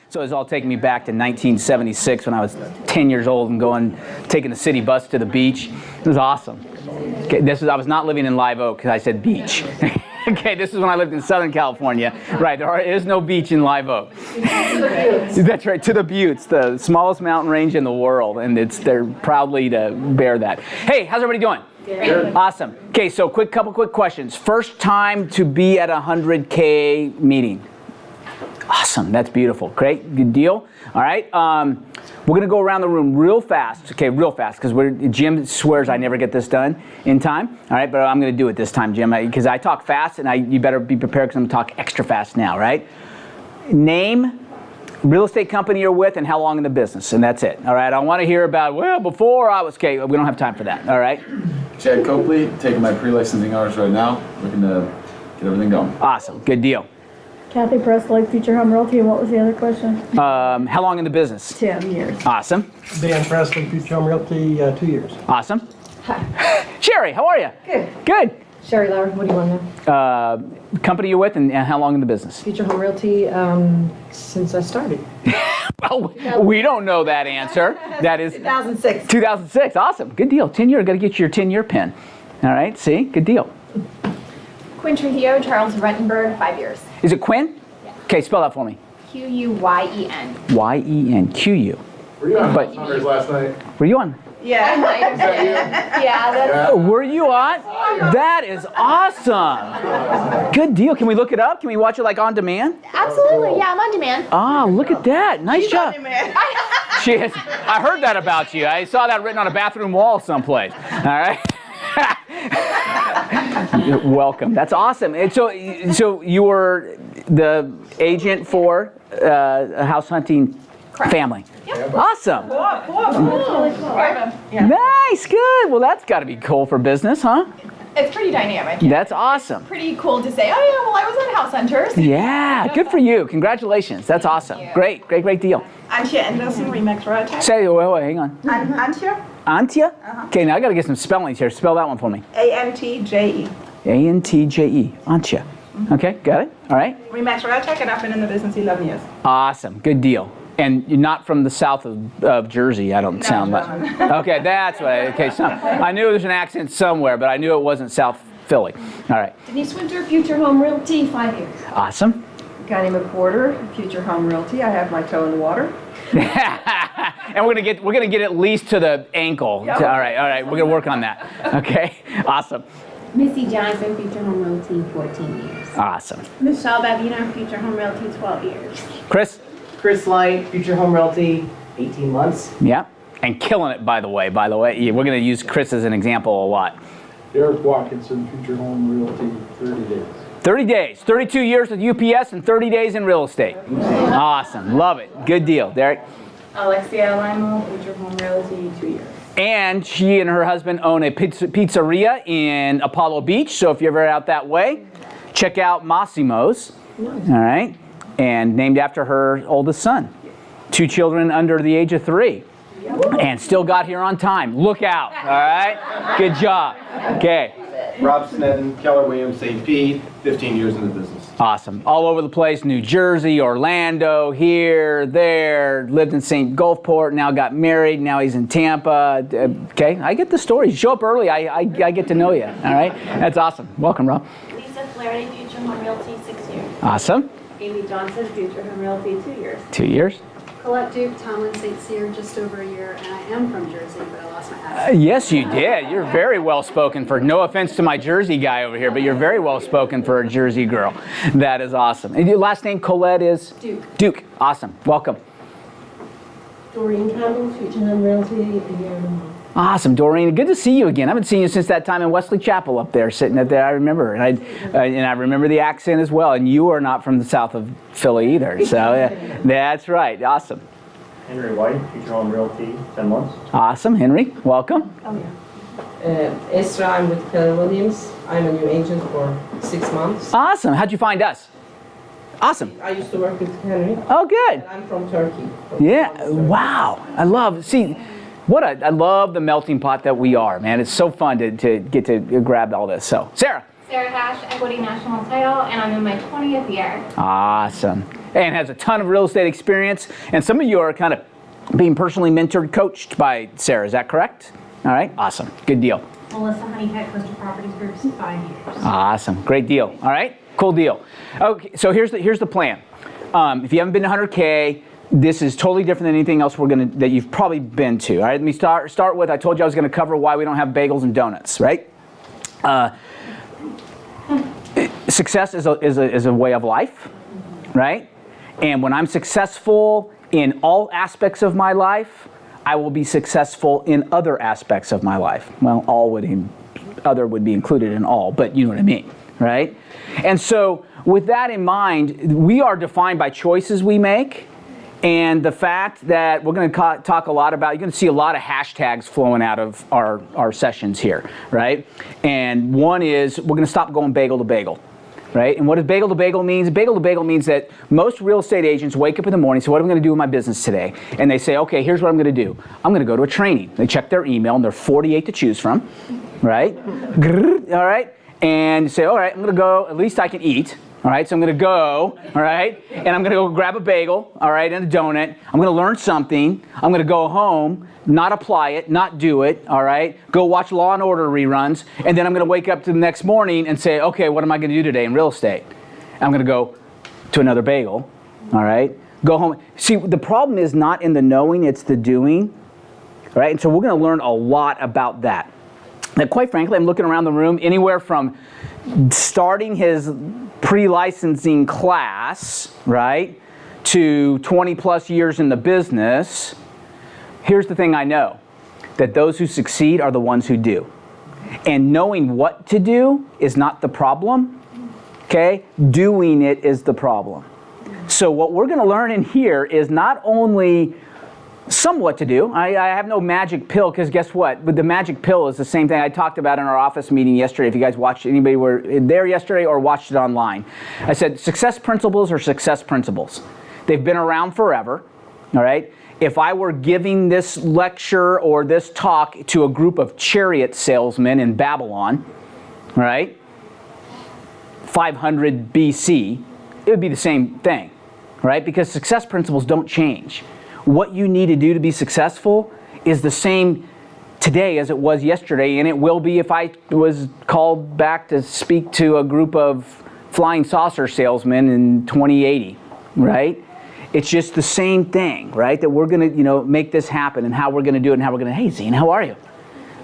So it's all taking me back to 1976 when I was 10 years old and taking the city bus to the beach. It was awesome. Okay, I was not living in Live Oak because I said beach. Okay, this is when I lived in Southern California. Right, there is no beach in Live Oak. That's right, to the Buttes, the smallest mountain range in the world, and they're proudly to bear that. Hey, how's everybody doing? Good. Awesome. Okay, so couple quick questions. First time to be at a 100K meeting. Awesome, that's beautiful. Great, good deal. All right, we're gonna go around the room real fast. Okay, real fast, because Jim swears I never get this done in time. All right, but I'm gonna do it this time, Jim, because I talk fast, and you better be prepared because I'm gonna talk extra fast now, right? Name, real estate company you're with, and how long in the business, and that's it. All right, I want to hear about, well, before I was, okay, we don't have time for that, all right? Chad Copley, taking my pre-licensing hours right now, looking to get everything going. Awesome, good deal. Kathy Presley, Future Home Realty, and what was the other question? How long in the business? 10 years. Awesome. Dan Presley, Future Home Realty, 2 years. Awesome. Hi. Sherry, how are you? Good. Good. Sherry Lauer, what do you want to know? Company you're with and how long in the business? Future Home Realty, since I started. Well, we don't know that answer. That is 2006. 2006. Awesome. Good deal. 10 year. Got to get your 10-year pin. All right. See? Good deal. Quinn Trujillo, Charles Rettenberg, 5 years. Is it Quinn? Yeah. Okay, spell that for me. Q-U-Y-E-N. Y-E-N. Q-U. Were you on But- Hunters last night? Were you on? Yeah. I might have been. Yeah, that's... Oh, were you on? That is awesome. Good deal. Can we look it up? Can we watch it like on demand? Absolutely, yeah, I'm on demand. Ah, look at that. Nice job. She is. I heard that about you. I saw that written on a bathroom wall someplace. All right. Welcome. That's awesome. And so you were the agent for a house hunting family. Yep. Awesome. Yeah. Nice. Good. Well, that's got to be cool for business, huh? It's pretty dynamic. That's awesome. Pretty cool to say, oh yeah, well I was on House Hunters. Yeah. Good for you. Congratulations. That's awesome. you. Great deal. Antje Anderson, Remax Realty. Say, wait, hang on. Antje, Antje? Okay, now I got to get some spellings here. Spell that one for me. A-N-T-J-E. A-N-T-J-E. Antje. Okay, got it. All right. Remax Realty, and I've been in the business 11 years. Awesome. Good deal. And you're not from the south of Jersey, I don't sound like. Okay, that's right. Okay, so I knew there was an accent somewhere, but I knew it wasn't South Philly. All right. Denise Winter, Future Home Realty, 5 years. Awesome. Connie McWhorter, Future Home Realty. I have my toe in the water. And we're gonna get at least to the ankle. Yep. All right. We're gonna work on that. Okay. Awesome. Missy Johnson, Future Home Realty, 14 years. Awesome. Michelle Bavino, Future Home Realty, 12 years. Chris. Chris Light, Future Home Realty, 18 months. Yeah. And killing it, by the way. Yeah, we're gonna use Chris as an example a lot. Derek Watkinson, Future Home Realty, 30 days. 30 days, 32 years with UPS and 30 days in real estate. Awesome, love it. Good deal, Derek. Alexia Limo, Future Home Realty, 2 years. And she and her husband own a pizzeria in Apollo Beach, so if you're ever out that way, check out Massimo's. All right, and named after her oldest son. 2 children under the age of 3. And still got here on time. Look out, all right? Good job. Okay. Rob Snedden, Keller Williams, St. Pete, 15 years in the business. Awesome. All over the place, New Jersey, Orlando, here, there, lived in St. Gulfport, now got married, now he's in Tampa. Okay, I get the story. You show up early, I get to know you, all right? That's awesome. Welcome, Rob. Lisa Flaherty, Future Home Realty, 6 years. Awesome. Amy Johnson, Future Home Realty, 2 years. 2 years. Colette Duke, Tomlin St. Cyr, just over a year, and I am from Jersey, but I lost my accent. Yes, you did. You're very well spoken for, no offense to my Jersey guy over here, but you're very well spoken for a Jersey girl. That is awesome. And your last name, Colette, is? Duke. Duke. Awesome. Welcome. Doreen Campbell, Future Home Realty, a year and a half. Awesome, Doreen. Good to see you again. I haven't seen you since that time in Wesley Chapel up there, sitting up there. I remember, and I remember the accent as well. And you are not from the south of Philly either, so yeah, that's right. Awesome. Henry White, Future Home Realty, 10 months. Awesome, Henry. Welcome. Oh, yeah. Esra, I'm with Keller Williams. I'm a new agent for 6 months. Awesome. How'd you find us? Awesome. I used to work with Henry. Oh, good. And I'm from Turkey. Yeah. Wow. I love the melting pot that we are, man. It's so fun to get to grab all this. So, Sarah. Sarah Hash, Equity National Title, and I'm in my 20th year. Awesome. And has a ton of real estate experience. And some of you are kind of being personally mentored, coached by Sarah. Is that correct? All right. Awesome. Good deal. Melissa Honeycutt, Coastal Properties Group's 5 years. Awesome. Great deal. All right. Cool deal. Okay. So here's the plan. If you haven't been to 100K, this is totally different than anything else that you've probably been to. All right. Let me start with, I told you I was going to cover why we don't have bagels and donuts, right? Success is a way of life, right? And when I'm successful in all aspects of my life, I will be successful in other aspects of my life. Well, other would be included in all, but you know what I mean, right? And so with that in mind, we are defined by choices we make, and the fact that we're going to talk a lot about, you're going to see a lot of hashtags flowing out of our sessions here, right? And one is we're going to stop going bagel to bagel. Right? And what does bagel to bagel means? Bagel to bagel means that most real estate agents wake up in the morning, so what am I going to do with my business today? And they say, okay, here's what I'm going to do. I'm going to go to a training. They check their email, and there are 48 to choose from, right? All right? And say, all right, I'm going to go, at least I can eat. All right, so I'm going to go, all right, and I'm going to go grab a bagel, all right, and a donut. I'm going to learn something. I'm going to go home, not apply it, not do it, all right, go watch Law and Order reruns, and then I'm going to wake up to the next morning and say, okay, what am I going to do today in real estate? I'm going to go to another bagel, all right, go home. See, the problem is not in the knowing, it's the doing, all right, and so we're going to learn a lot about that. Now, quite frankly, I'm looking around the room, anywhere from starting his pre-licensing class, right, to 20 plus years in the business. Here's the thing I know, that those who succeed are the ones who do. And knowing what to do is not the problem, okay? Doing it is the problem. So what we're going to learn in here is not only somewhat to do. I have no magic pill, because guess what? But the magic pill is the same thing I talked about in our office meeting yesterday. If you guys watched, anybody were there yesterday or watched it online. I said success principles are success principles. They've been around forever, all right? If I were giving this lecture or this talk to a group of chariot salesmen in Babylon, right, 500 BC, it would be the same thing, right? Because success principles don't change. What you need to do to be successful is the same today as it was yesterday, and it will be if I was called back to speak to a group of flying saucer salesmen in 2080, right? It's just the same thing, right? That we're going to, make this happen, and how we're going to do it, and how we're going to, hey, Zena, how are you?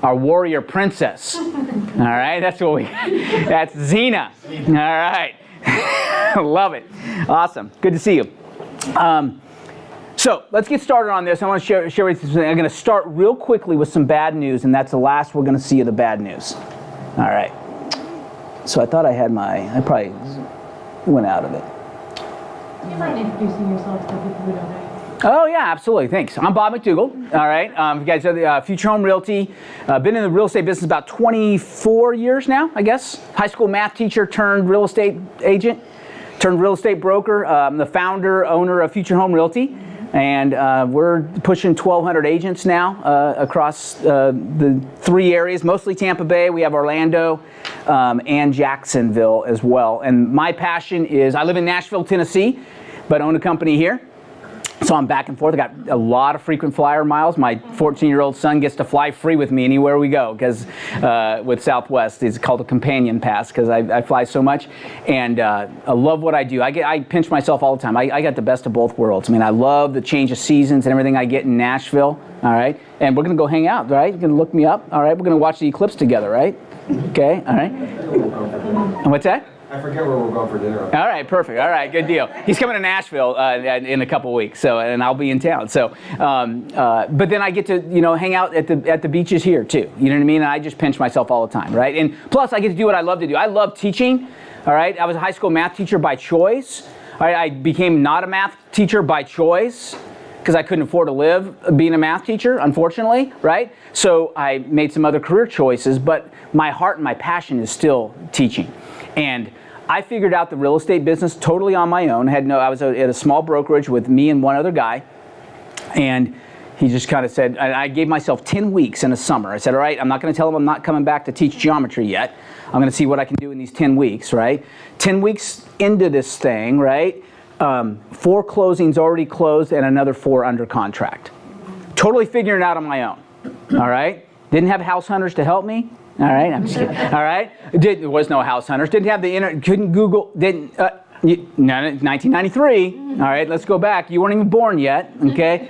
Our warrior princess. All right, that's Zena. All right. Love it. Awesome. Good to see you. So let's get started on this. I want to share with you something. I'm going to start real quickly with some bad news, and that's the last we're going to see of the bad news. All right. So I thought I had I probably went out of it. Do you mind introducing yourself to people who don't know you? Oh, yeah, absolutely. Thanks. I'm Bob McDougall. All right. You guys are the Future Home Realty. Been in the real estate business about 24 years now, I guess. High school math teacher turned real estate agent, turned real estate broker. I'm the founder, owner of Future Home Realty. And we're pushing 1,200 agents now across the 3 areas, mostly Tampa Bay. We have Orlando and Jacksonville as well. And my passion is, I live in Nashville, Tennessee, but own a company here. So I'm back and forth. I got a lot of frequent flyer miles. My 14-year-old son gets to fly free with me anywhere we go, because with Southwest, it's called a companion pass, because I fly so much, and I love what I do. I pinch myself all the time. I got the best of both worlds. I mean, I love the change of seasons and everything I get in Nashville. All right, and we're gonna go hang out. Right, you're gonna look me up. All right, we're gonna watch the eclipse together. Right? Okay. All right. And what's that? I forget where we're going for dinner. All right, perfect. All right, good deal. He's coming to Nashville in a couple weeks, and I'll be in town. So, but then I get to hang out at the beaches here too. You know what I mean? And I just pinch myself all the time, right? And plus, I get to do what I love to do. I love teaching. All right, I was a high school math teacher by choice. All right, I became not a math teacher by choice, because I couldn't afford to live being a math teacher, unfortunately, right? So I made some other career choices, but my heart and my passion is still teaching. And I figured out the real estate business totally on my own. I was at a small brokerage with me and one other guy, and He just kind of said, I gave myself 10 weeks in the summer. I said, all right, I'm not going to tell him I'm not coming back to teach geometry yet. I'm going to see what I can do in these 10 weeks, right? 10 weeks into this thing, right? 4 closings already closed and another 4 under contract. Totally figuring it out on my own, all right? Didn't have house hunters to help me. All right, I'm just kidding. All right, there was no house hunters. Didn't have the internet. Couldn't Google. Didn't. 1993. All right, let's go back. You weren't even born yet. Okay.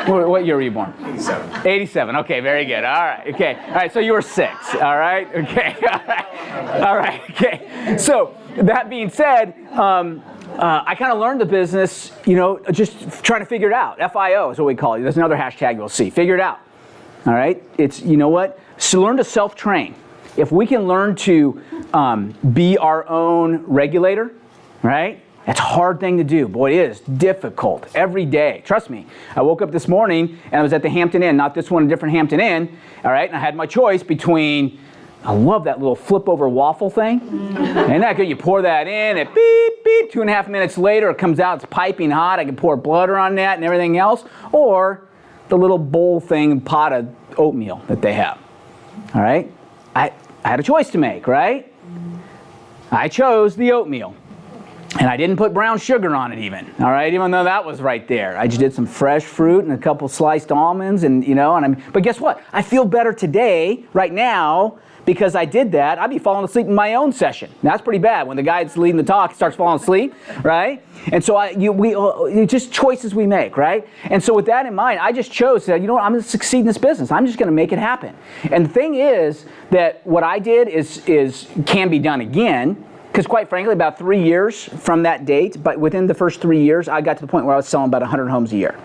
What year were you born? 87. 87. Okay, very good. All right. Okay. All right. So you were 6. All right. Okay. All right. All right. Okay. So that being said, I kind of learned the business. You know, just trying to figure it out. FIO is what we call it. There's another hashtag you'll see. Figure it out. All right. It's, you know what? So learn to self-train. If we can learn to be our own regulator, right? That's a hard thing to do. Boy, it is difficult every day. Trust me. I woke up this morning and I was at the Hampton Inn, not this one, a different Hampton Inn. All right. And I had my choice between, I love that little flip over waffle thing. Isn't that good? You pour that in, it beep, beep. 2.5 minutes later, it comes out, it's piping hot. I can pour butter on that and everything else. Or the little bowl thing, pot of oatmeal that they have. All right? I had a choice to make, right? I chose the oatmeal. And I didn't put brown sugar on it even, all right? Even though that was right there. I just did some fresh fruit and a couple sliced almonds and, you know, but guess what? I feel better today, right now, because I did that. I'd be falling asleep in my own session. That's pretty bad. When the guy that's leading the talk starts falling asleep, right? And so just choices we make, right? And so with that in mind, I just chose that, you know what, I'm going to succeed in this business. I'm just going to make it happen. And the thing is that what I did can be done again, because quite frankly, about 3 years from that date, but within the first 3 years, I got to the point where I was selling about 100 homes a year,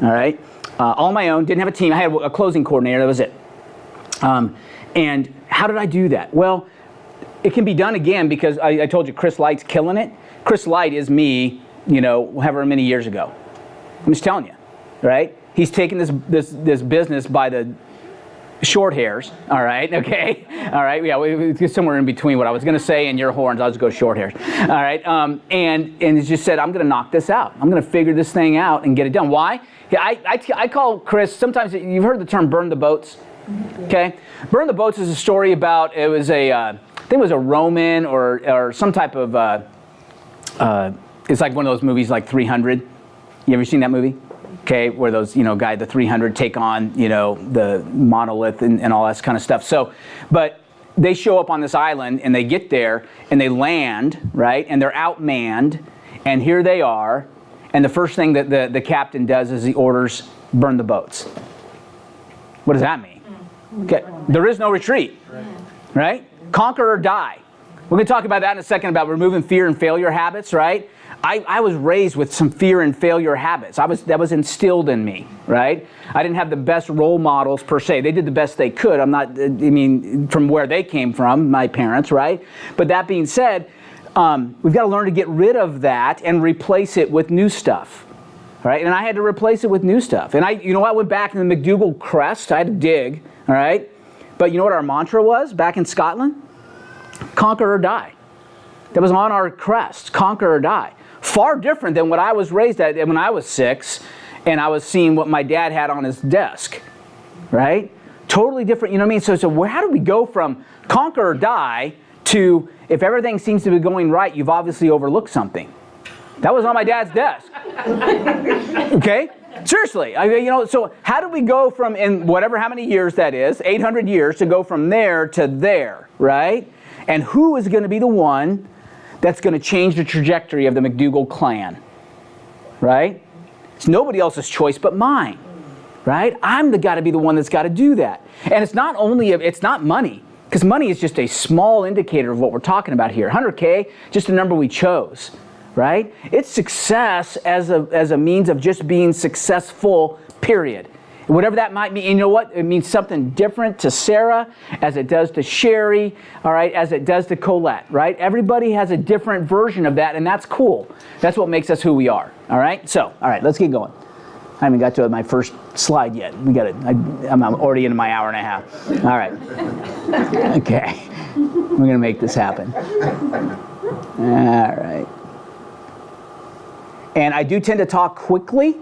all right? All on my own, didn't have a team. I had a closing coordinator, that was it. And how did I do that? Well, it can be done again because I told you Chris Light's killing it. Chris Light is me, you know, however many years ago. I'm just telling you, right? He's taken this business by the short hairs, all right, okay? All right, yeah, it's somewhere in between what I was going to say and your horns. I'll just go short hairs, all right? And he just said, I'm going to knock this out. I'm going to figure this thing out and get it done. Why? Yeah, I call Chris, sometimes you've heard the term burn the boats, okay? Burn the boats is a story about, I think it was a Roman or some type of, it's like one of those movies like 300. You ever seen that movie? Okay, where those, you know, the 300 take on, you know, the monolith and all that kind of stuff. So, but they show up on this island and they get there and they land, right? And they're outmanned and here they are. And the first thing that the captain does is he orders, burn the boats. What does that mean? Okay, there is no retreat, right? Conquer or die. We're going to talk about that in a second, about removing fear and failure habits, right? I was raised with some fear and failure habits. That was instilled in me, right? I didn't have the best role models per se. They did the best they could. From where they came from, my parents, right? But that being said, we've got to learn to get rid of that and replace it with new stuff, right? And I had to replace it with new stuff. And I went back in the McDougall crest. I had to dig, all right? But you know what our mantra was back in Scotland? Conquer or die. That was on our crest, conquer or die. Far different than what I was raised at when I was 6 and I was seeing what my dad had on his desk, right? Totally different, you know what I mean? So how do we go from conquer or die to, if everything seems to be going right, you've obviously overlooked something. That was on my dad's desk. Okay? Seriously. So how do we go from, in how many years that is, 800 years, to go from there to there, right? And who is going to be the one that's going to change the trajectory of the McDougall clan, right? It's nobody else's choice but mine, right? I'm got to be the one that's got to do that. And it's not money, because money is just a small indicator of what we're talking about here. 100K, just a number we chose, right? It's success as a means of just being successful, period. Whatever that might mean, you know what? It means something different to Sarah as it does to Sherry, all right, as it does to Colette, right? Everybody has a different version of that, and that's cool. That's what makes us who we are, all right? So, all right, let's get going. I haven't got to my first slide yet. I'm already into my hour and a half. All right. Okay. We're going to make this happen. All right. And I do tend to talk quickly.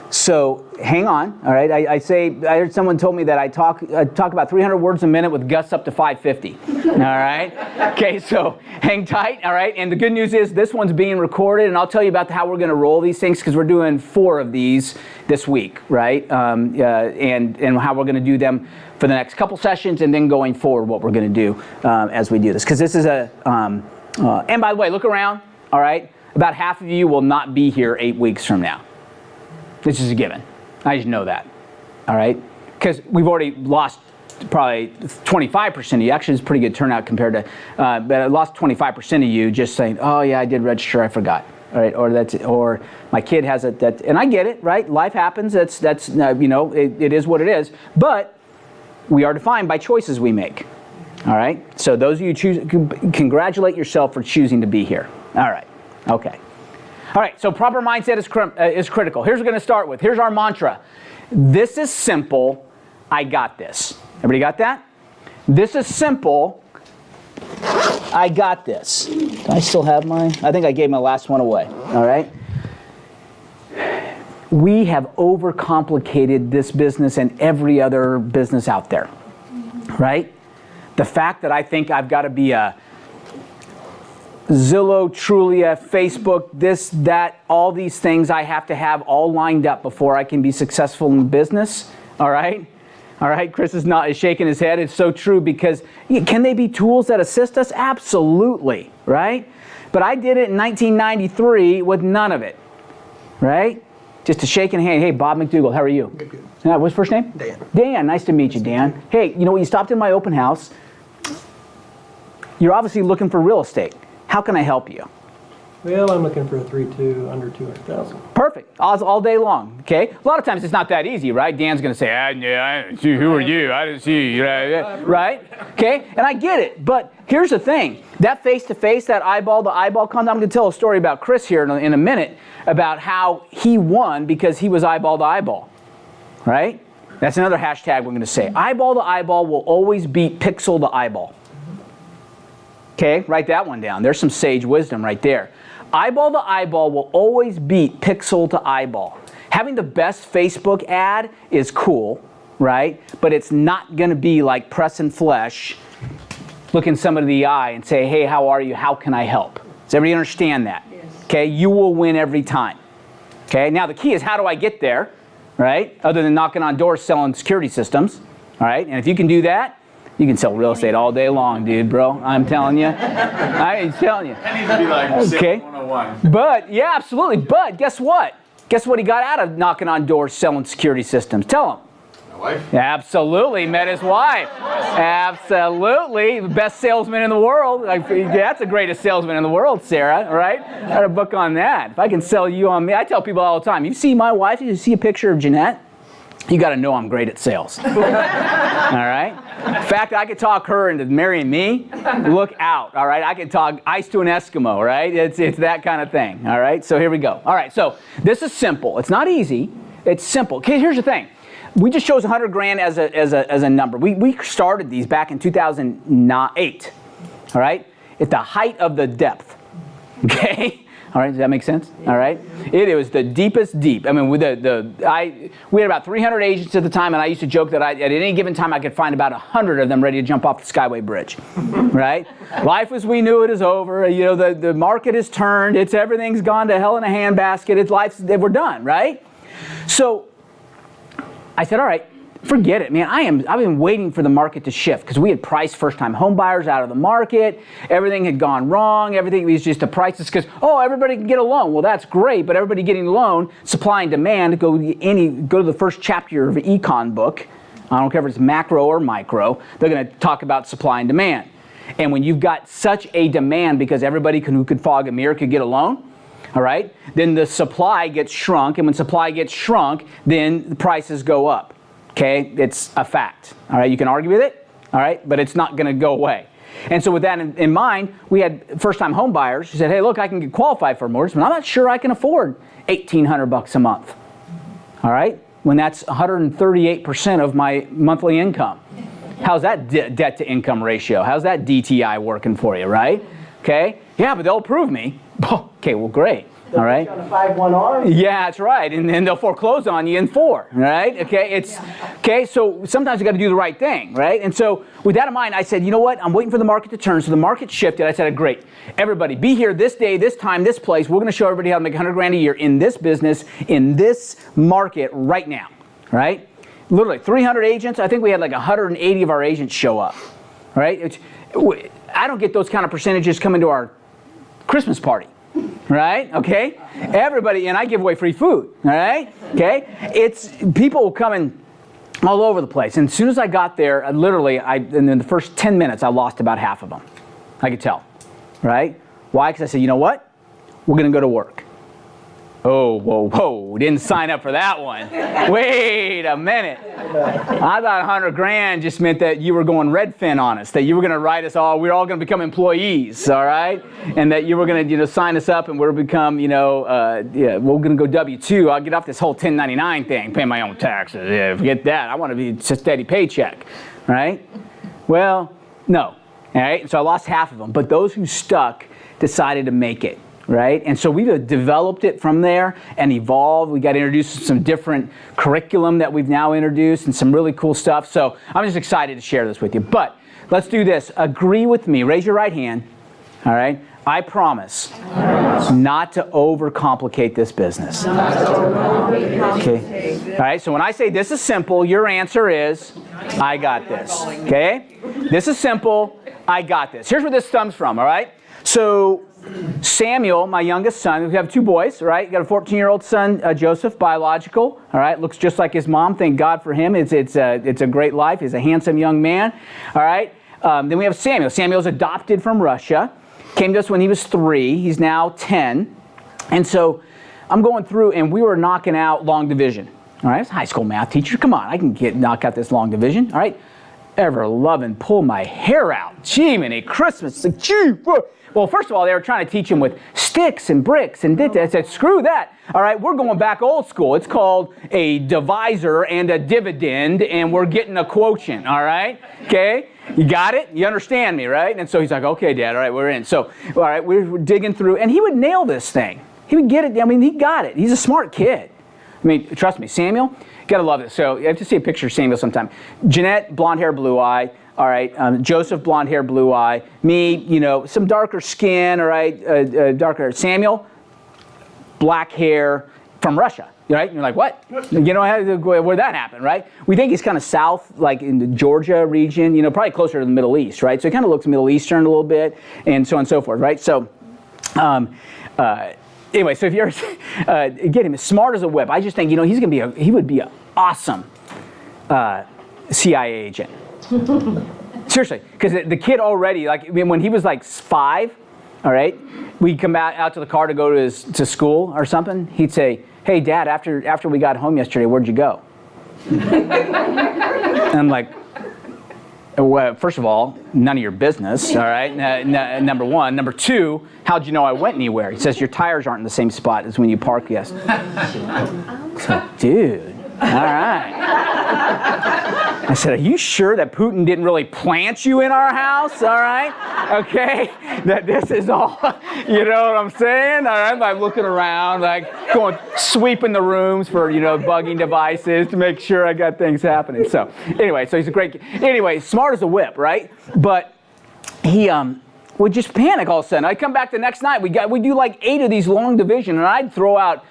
So hang on, all right? I heard someone told me that I talk about 300 words a minute with gusts up to 550, all right? Okay, so hang tight, all right? And the good news is this one's being recorded, and I'll tell you about how we're going to roll these things because we're doing 4 of these this week, right? And how we're going to do them for the next couple sessions, and then going forward what we're going to do as we do this. Because this is a, and by the way, look around, all right? About half of you will not be here 8 weeks from now. This is a given. I just know that, all right? Because we've already lost probably 25% of you. Actually, it's a pretty good turnout compared to, but I lost 25% of you just saying, oh yeah, I did register, I forgot, all right? Or my kid has it, and I get it, right? Life happens, that's you know, it is what it is, but we are defined by choices we make, all right? So those of you choose, congratulate yourself for choosing to be here, all right, okay. All right, so proper mindset is critical. Here's what we're going to start with. Here's our mantra. This is simple. I got this. Everybody got that? This is simple. I got this. Do I still have mine? I think I gave my last one away. All right? We have overcomplicated this business and every other business out there. Right? The fact that I think I've got to be a Zillow, Trulia, Facebook, this, that, all these things I have to have all lined up before I can be successful in business, all right? All right, Chris is shaking his head. It's so true because can they be tools that assist us? Absolutely, right? But I did it in 1993 with none of it, right? Just a shaking hand. Hey, Bob McDougall, how are you? Good, good. What's your first name? Dan. Dan, nice to meet you, Dan. Hey, you know, you stopped in my open house. You're obviously looking for real estate. How can I help you? Well, I'm looking for a 3-2 under 200,000. Perfect. All day long. Okay. A lot of times it's not that easy, right? Dan's going to say, I didn't see, who are you? I didn't see you. Right? Okay. And I get it. But here's the thing. That face-to-face, that eyeball-to-eyeball contact, I'm going to tell a story about Chris here in a minute about how he won because he was eyeball-to-eyeball. Right? That's another hashtag we're going to say. Eyeball-to-eyeball will always beat pixel-to-eyeball. Okay, write that one down. There's some sage wisdom right there. Eyeball to eyeball will always beat pixel to eyeball. Having the best Facebook ad is cool, right? But it's not going to be like pressing flesh, looking somebody in the eye and say, hey, how are you? How can I help? Does everybody understand that? Yes. Okay, you will win every time. Okay, now the key is how do I get there, right? Other than knocking on doors selling security systems, all right? And if you can do that, you can sell real estate all day long, dude, bro. I'm telling you. I'm telling you. That needs to be like okay. 101. But, yeah, absolutely. But guess what? Guess what he got out of knocking on doors selling security systems? Tell him. My wife? Absolutely. Met his wife. Absolutely. The best salesman in the world. That's the greatest salesman in the world, Sarah, right? I got a book on that. If I can sell you on me. I tell people all the time, you see my wife, you see a picture of Jeanette, you got to know I'm great at sales. All right? In fact, I could talk her into marrying me. Look out, all right? I could talk ice to an Eskimo, right? It's that kind of thing, all right? So here we go. All right, so this is simple. It's not easy. It's simple. Okay, here's the thing. We just chose 100 grand as a number. We started these back in 2008, all right? At the height of the depth, okay? All right, does that make sense? All right, it was the deepest deep. I mean, we had about 300 agents at the time, and I used to joke that at any given time I could find about 100 of them ready to jump off the Skyway Bridge. Right? Life as we knew it is over. You know, the market has turned. Everything's gone to hell in a handbasket. We're done. Right? So I said, all right. Forget it, man. I've been waiting for the market to shift because we had priced first-time home buyers out of the market. Everything had gone wrong. Everything was just the prices because, oh, everybody can get a loan. Well, that's great, but everybody getting a loan, supply and demand, go to the first chapter of an econ book. I don't care if it's macro or micro. They're going to talk about supply and demand. And when you've got such a demand because everybody who could fog a mirror could get a loan, all right, then the supply gets shrunk. And when supply gets shrunk, then the prices go up. Okay, it's a fact, all right? You can argue with it, all right? But it's not going to go away. And so with that in mind, we had first-time home buyers who said, hey, look, I can get qualified for a mortgage, but I'm not sure I can afford $1,800 a month, all right? When that's 138% of my monthly income. How's that debt-to-income ratio? How's that DTI working for you, right? Okay, yeah, but they'll approve me. Okay, well, great. All right? On a 5-1 arm. Yeah, that's right. And then they'll foreclose on you in 4, right? Okay, so sometimes you got to do the right thing, right? And so with that in mind, I said, you know what? I'm waiting for the market to turn. So the market shifted. I said, great. Everybody, be here this day, this time, this place. We're going to show everybody how to make 100 grand a year in this business, in this market right now, right? Literally 300 agents. I think we had like 180 of our agents show up, right? I don't get those kind of percentages coming to our Christmas party. Right? Okay? Everybody, and I give away free food. All right? Okay? It's, people will come in all over the place. And as soon as I got there, in the first 10 minutes, I lost about half of them. I could tell. Right? Why? Because I said, you know what? We're going to go to work. Oh, whoa, didn't sign up for that one. Wait a minute. I thought 100 grand just meant that you were going Redfin on us, that you were going to write us all, we're all going to become employees, all right? And that you were going to, sign us up and we're become, we're going to go W-2. I'll get off this whole 1099 thing, pay my own taxes. Yeah, forget that. I want to be a steady paycheck, right? Well, no, all right? So I lost half of them, but those who stuck decided to make it. Right? And so we've developed it from there and evolved. We got introduced to some different curriculum that we've now introduced and some really cool stuff. So I'm just excited to share this with you. But let's do this. Agree with me. Raise your right hand. All right? I promise not to overcomplicate this business. Okay? All right? So when I say this is simple, your answer is, I got this. Okay? This is simple. I got this. Here's where this comes from. All right? So Samuel, my youngest son, we have 2 boys, right? Got a 14-year-old son, Joseph, biological, all right? Looks just like his mom. Thank God for him. It's a great life. He's a handsome young man, all right? Then we have Samuel. Samuel's adopted from Russia. Came to us when he was 3. He's now 10. And so I'm going through, and we were knocking out long division, all right? I was a high school math teacher. Come on, I can knock out this long division, all right? Ever loving, pull my hair out. Gee, many Christmas. Like, gee, well, first of all, they were trying to teach him with sticks and bricks and did that. I said, screw that. All right, we're going back old school. It's called a divisor and a dividend, and we're getting a quotient, all right? Okay? You got it? You understand me, right? And so he's like, okay, Dad, all right, we're in. So, all right, we're digging through, and he would nail this thing. He would get it. I mean, he got it. He's a smart kid. I mean, trust me, Samuel, gotta love it. So you have to see a picture of Samuel sometime. Jeanette, blonde hair, blue eye. All right, Joseph, blonde hair, blue eye. Me, some darker skin, all right, darker. Samuel, black hair from Russia, right? You're like, what? Where'd that happen, right? We think he's kind of south, like in the Georgia region, probably closer to the Middle East, right? So he kind of looks Middle Eastern a little bit, and so on and so forth, right? So, anyway, so if you're, get him as smart as a whip. I just think, he would be an awesome CIA agent. Seriously, because the kid already, when he was like 5, all right, we'd come out to the car to go to school or something. He'd say, hey, Dad, after we got home yesterday, where'd you go? And I'm like, well, first of all, none of your business, all right, number 1. Number 2, how'd you know I went anywhere? He says, your tires aren't in the same spot as when you parked yesterday. So, dude, all right. I said, are you sure that Putin didn't really plant you in our house, all right? Okay? That this is all, you know what I'm saying? All right, I'm looking around, sweeping the rooms for, bugging devices to make sure I got things happening. So, anyway, so he's a great kid. Anyway, smart as a whip, right? But he would just panic all of a sudden. I'd come back the next night. We do like 8 of these long division, and I'd throw out,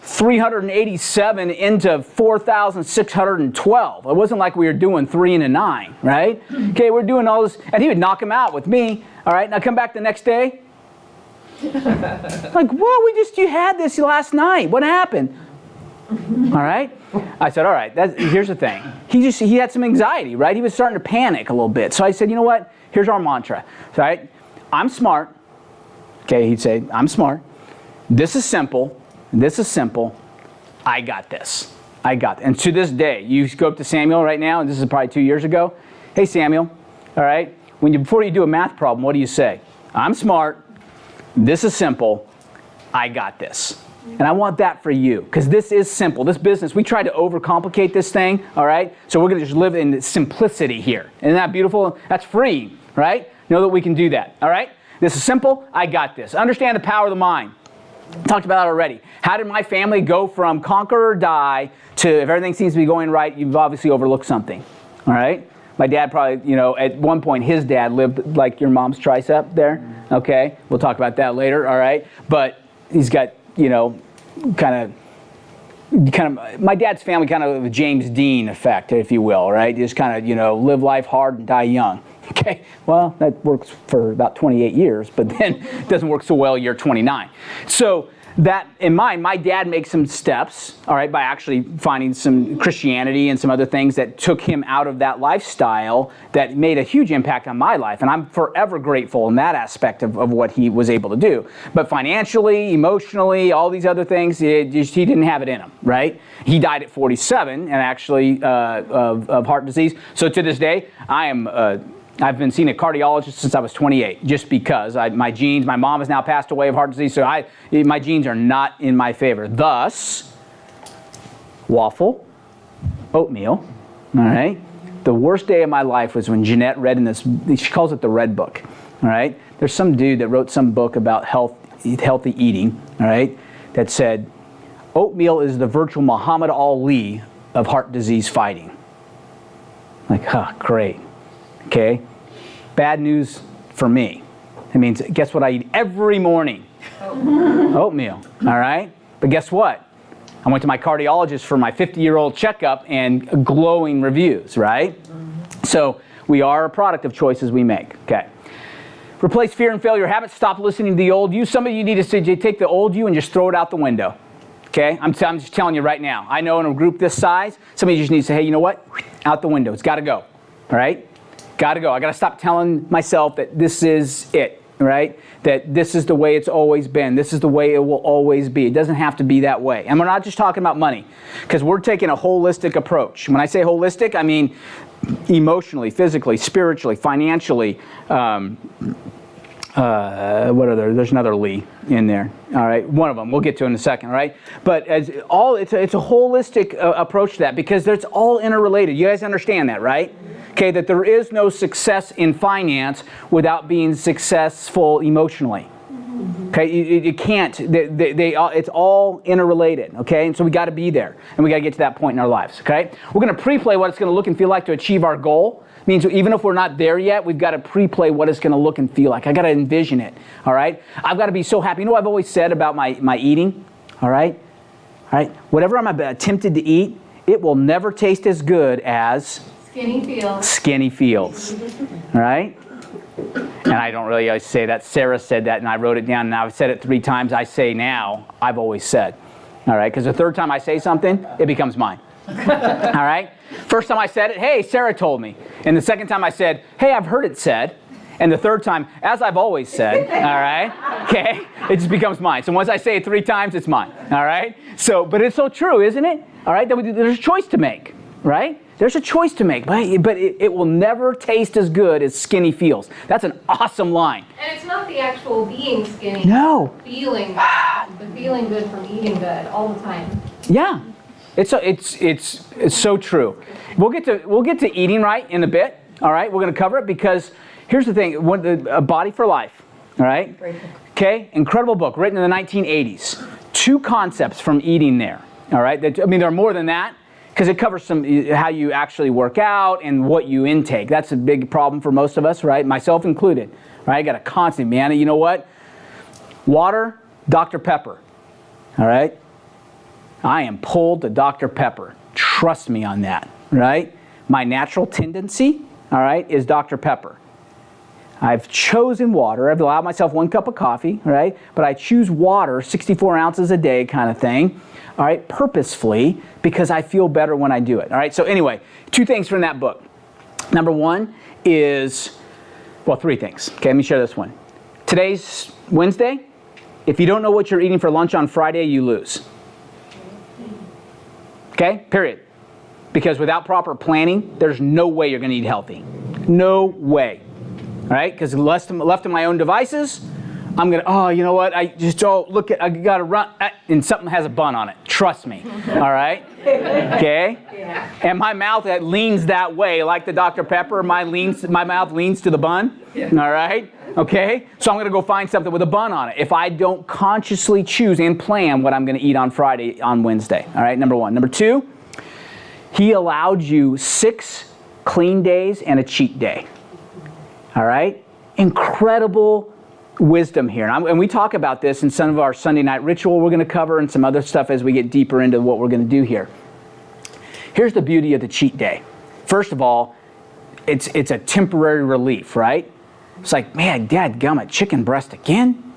387 into 4,612. It wasn't like we were doing 3 and a 9, right? Okay, we're doing all this, and he would knock him out with me. All right, and I come back the next day. Like, whoa, you had this last night. What happened? All right. I said, all right. Here's the thing. He had some anxiety, right? He was starting to panic a little bit. So I said, you know what? Here's our mantra. All right. I'm smart. Okay, he'd say, I'm smart. This is simple. This is simple. I got this. I got it. And to this day, you go up to Samuel right now, and this is probably 2 years ago. Hey, Samuel, all right, before you do a math problem, what do you say? I'm smart. This is simple. I got this. And I want that for you, because this is simple. This business, we try to overcomplicate this thing, all right? So we're going to just live in simplicity here. Isn't that beautiful? That's free, right? Know that we can do that, all right? This is simple. I got this. Understand the power of the mind. Talked about it already. How did my family go from conquer or die to if everything seems to be going right, you've obviously overlooked something, all right? My dad probably, at one point, his dad lived like your mom's tricep there, okay? We'll talk about that later, all right? But he's got, kind of, my dad's family kind of a James Dean effect, if you will, right? Just kind of, live life hard and die young. Okay, well, that works for about 28 years, but then it doesn't work so well year 29. So that in mind, my dad makes some steps, all right, by actually finding some Christianity and some other things that took him out of that lifestyle that made a huge impact on my life. And I'm forever grateful in that aspect of what he was able to do. But financially, emotionally, all these other things, he didn't have it in him, right? He died at 47 and actually of heart disease. So to this day, I've been seeing a cardiologist since I was 28, just because my genes, my mom has now passed away of heart disease, so my genes are not in my favor. Thus, waffle, oatmeal, all right? The worst day of my life was when Jeanette read in this, she calls it the Red Book, all right? There's some dude that wrote some book about healthy eating, all right, that said, oatmeal is the virtual Muhammad Ali of heart disease fighting. Like, great. Okay, bad news for me. It means, guess what I eat every morning? Oatmeal, all right? But guess what? I went to my cardiologist for my 50-year-old checkup and glowing reviews, right? So we are a product of choices we make, okay? Replace fear and failure habits. Stop listening to the old you. Some of you need to take the old you and just throw it out the window, okay? I'm just telling you right now. I know in a group this size, some of you just need to say, hey, you know what? Out the window. It's got to go, all right? Got to go. I got to stop telling myself that this is it, right? That this is the way it's always been. This is the way it will always be. It doesn't have to be that way. And we're not just talking about money, because we're taking a holistic approach. When I say holistic, I mean emotionally, physically, spiritually, financially. There's another Lee in there. All right, one of them. We'll get to in a second. All right, but it's a holistic approach to that, because it's all interrelated. You guys understand that, right? Okay, that there is no success in finance without being successful emotionally. Okay, you can't. It's all interrelated. Okay, and so we got to be there, and we got to get to that point in our lives. Okay, we're going to pre-play what it's going to look and feel like to achieve our goal. Means even if we're not there yet, we've got to pre-play what it's going to look and feel like. I got to envision it. All right, I've got to be so happy. You know what I've always said about my eating. All right, whatever I'm tempted to eat, it will never taste as good as Skinny feels. All right? And I don't really always say that. Sarah said that, and I wrote it down, and I've said it 3 times. I say now, I've always said. All right? Because the third time I say something, it becomes mine. All right? First time I said it, hey, Sarah told me. And the second time I said, hey, I've heard it said. And the third time, as I've always said. All right? Okay? It just becomes mine. So once I say it 3 times, it's mine. All right? So, but it's so true, isn't it? All right? There's a choice to make. Right? There's a choice to make, but it will never taste as good as skinny feels. That's an awesome line. And it's not the actual being skinny. No. Feeling good. The feeling good from eating good all the time. Yeah. It's so true. We'll get to eating right in a bit. All right? We're going to cover it because here's the thing. A Body for Life. All right? Okay? Incredible book written in the 1980s. 2 concepts from eating there. All right? There are more than that. Because it covers how you actually work out and what you intake. That's a big problem for most of us, right? Myself included. Right? I got a constant, man. You know what? Water, Dr. Pepper. All right? I am pulled to Dr. Pepper. Trust me on that. Right? My natural tendency, all right, is Dr. Pepper. I've chosen water. I've allowed myself 1 cup of coffee, right? But I choose water, 64 ounces a day kind of thing. All right, purposefully, because I feel better when I do it. All right, so anyway, 2 things from that book. Number 1 is, 3 things. Okay, let me share this one. Today's Wednesday. If you don't know what you're eating for lunch on Friday, you lose. Okay, period. Because without proper planning, there's no way you're going to eat healthy. No way. All right, because left to my own devices, I'm going to, you know what, I got to run, and something has a bun on it. Trust me, all right? Okay? Yeah. And my mouth that leans that way, like the Dr. Pepper, my mouth leans to the bun, all right? okay? So I'm going to go find something with a bun on it if I don't consciously choose and plan what I'm going to eat on Friday, on Wednesday. All right, number one. Number two, he allowed you 6 clean days and a cheat day. All right? Incredible wisdom here. And we talk about this in some of our Sunday night ritual we're going to cover and some other stuff as we get deeper into what we're going to do here. Here's the beauty of the cheat day. First of all, it's a temporary relief, right? It's like, man, dadgummit, chicken breast again?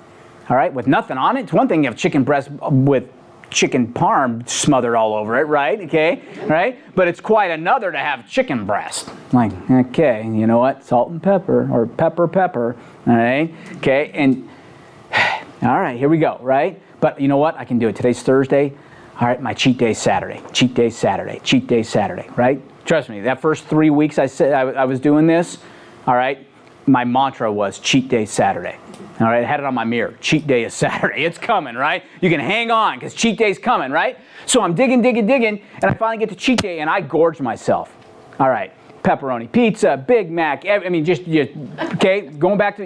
All right, with nothing on it. It's one thing you have chicken breast with chicken parm smothered all over it, right? Okay, right? But it's quite another to have chicken breast. Like, okay, you know what? Salt and pepper, or pepper, all right? Okay, and all right, here we go, right? But you know what? I can do it. Today's Thursday. All right, my cheat day Saturday. Cheat day Saturday. Cheat day Saturday, right? Trust me, that first 3 weeks I said I was doing this, all right, my mantra was cheat day Saturday. All right, I had it on my mirror. Cheat day is Saturday. It's coming, right? You can hang on because cheat day's coming, right? So I'm digging, and I finally get to cheat day, and I gorge myself. All right, pepperoni pizza, Big Mac. I mean, just okay, going back to,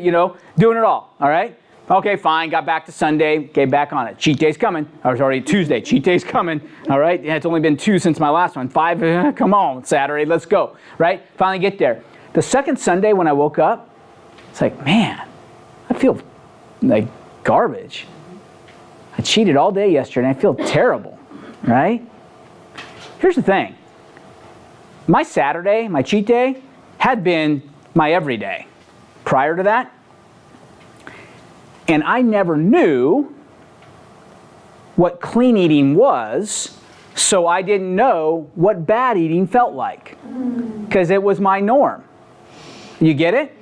doing it all. All right? Okay, fine. Got back to Sunday. Okay, back on it. Cheat day's coming. I was already Tuesday. Cheat day's coming. All right? Yeah, it's only been 2 since my last one. 5, come on, Saturday, let's go. Right? Finally get there. The second Sunday when I woke up, it's like, man, I feel like garbage. I cheated all day yesterday and I feel terrible, right? Here's the thing. My Saturday, my cheat day, had been my everyday prior to that. And I never knew what clean eating was, so I didn't know what bad eating felt like. Because it was my norm. You get it?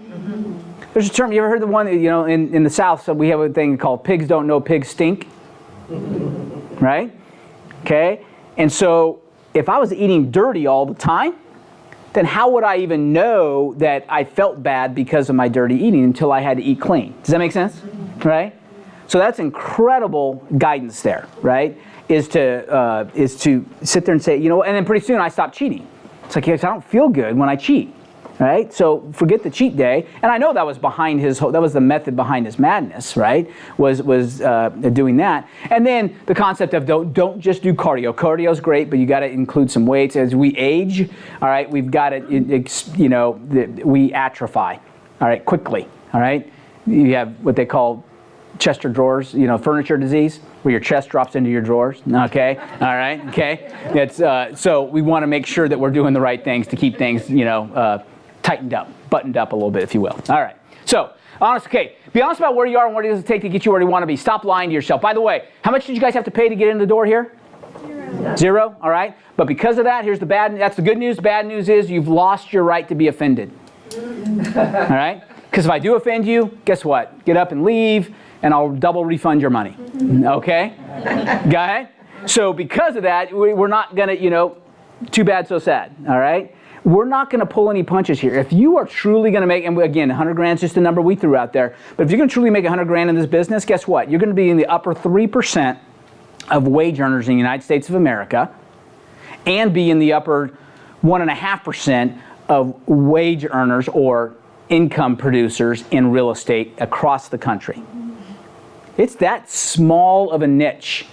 There's a term, you ever heard the one, in the South, so we have a thing called pigs don't know pigs stink. Right? Okay? And so, if I was eating dirty all the time, then how would I even know that I felt bad because of my dirty eating until I had to eat clean? Does that make sense? Right? So that's incredible guidance there, right? Is to sit there and say, and then pretty soon I stopped cheating. It's like, yes, I don't feel good when I cheat. Right? So forget the cheat day. And I know that was behind that was the method behind his madness, right? Was doing that. And then the concept of don't just do cardio. Cardio's great, but you got to include some weights. As we age, all right, we've got to, we atrophy, all right, quickly, all right? You have what they call chest or drawers, furniture disease, where your chest drops into your drawers, okay? All right, okay? It's, so we want to make sure that we're doing the right things to keep things, tightened up, buttoned up a little bit, if you will. All right. So, be honest about where you are and what it does take to get you where you want to be. Stop lying to yourself. By the way, how much did you guys have to pay to get in the door here? Zero. All right. But because of that, here's the that's the good news. Bad news is you've lost your right to be offended. All right. Because if I do offend you, guess what? Get up and leave, and I'll double refund your money. Okay? Got it? So because of that, we're not going to, too bad, so sad. All right? We're not going to pull any punches here. If you are truly going to make, and again, 100 grand is just a number we threw out there, but if you're going to truly make 100 grand in this business, guess what? You're going to be in the upper 3% of wage earners in the United States of America and be in the upper 1.5% of wage earners or income producers in real estate across the country. It's that small of a niche.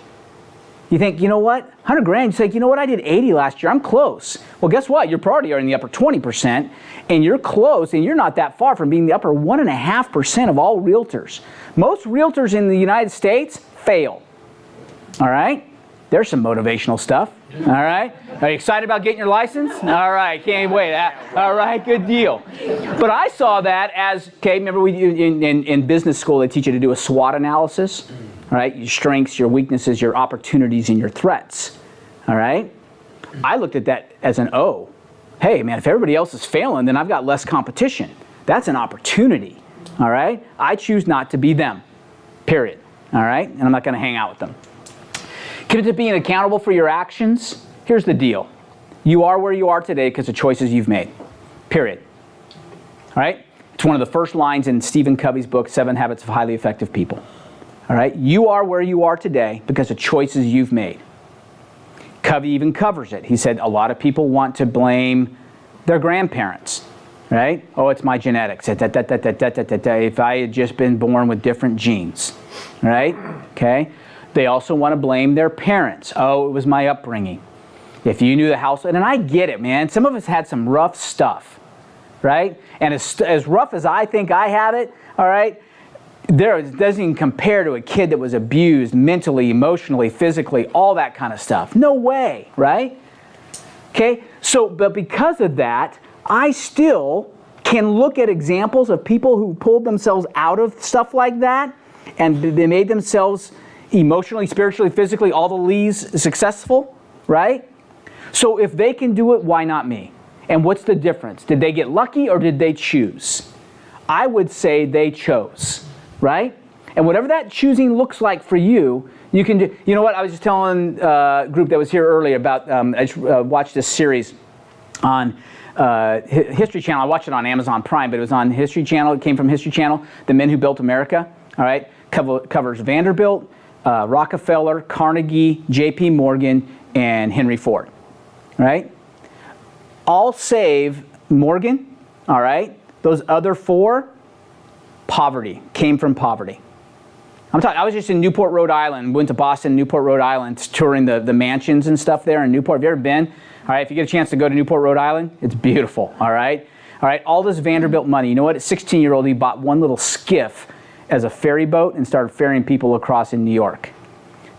You think, you know what, 100 grand, you say, you know what, I did 80 last year, I'm close. Well, guess what, you're already in the upper 20%, and you're close, and you're not that far from being the upper 1.5% of all realtors. Most realtors in the United States fail, all right? There's some motivational stuff, all right? Are you excited about getting your license? All right, can't wait. All right, good deal. But I saw that as, remember in business school, they teach you to do a SWOT analysis. All right, your strengths, your weaknesses, your opportunities, and your threats. All right? I looked at that as an O. Hey, man, if everybody else is failing, then I've got less competition. That's an opportunity. All right? I choose not to be them. Period. All right? And I'm not going to hang out with them. Committed to being accountable for your actions. Here's the deal. You are where you are today because of choices you've made. Period. All right? It's one of the first lines in Stephen Covey's book, 7 Habits of Highly Effective People. All right, you are where you are today because of choices you've made. Covey even covers it. He said a lot of people want to blame their grandparents. right? Oh, it's my genetics. If I had just been born with different genes, right? Okay. They also want to blame their parents. Oh, it was my upbringing. If you knew the house, and I get it, man. Some of us had some rough stuff, right? And as rough as I think I have it, all right, it doesn't even compare to a kid that was abused mentally, emotionally, physically, all that kind of stuff. No way, right? Okay, so, but because of that, I still can look at examples of people who pulled themselves out of stuff like that, and they made themselves emotionally, spiritually, physically, all the Lees successful, right? So if they can do it, why not me? And what's the difference? Did they get lucky or did they choose? I would say they chose, right? And whatever that choosing looks like for you, you can do. You know what? I was just telling a group that was here earlier about, I just watched this series on History Channel. I watched it on Amazon Prime, but it was on History Channel. It came from History Channel, The Men Who Built America, all right? Covers Vanderbilt, Rockefeller, Carnegie, J.P. Morgan, and Henry Ford, right? All save Morgan, all right? Those other four, poverty, came from poverty. I was just in Newport, Rhode Island, went to Boston, Newport, Rhode Island, touring the mansions and stuff there in Newport. Have you ever been? All right, if you get a chance to go to Newport, Rhode Island, it's beautiful, all right? All right, all this Vanderbilt money. You know what? At 16-year-old, he bought one little skiff as a ferry boat and started ferrying people across in New York.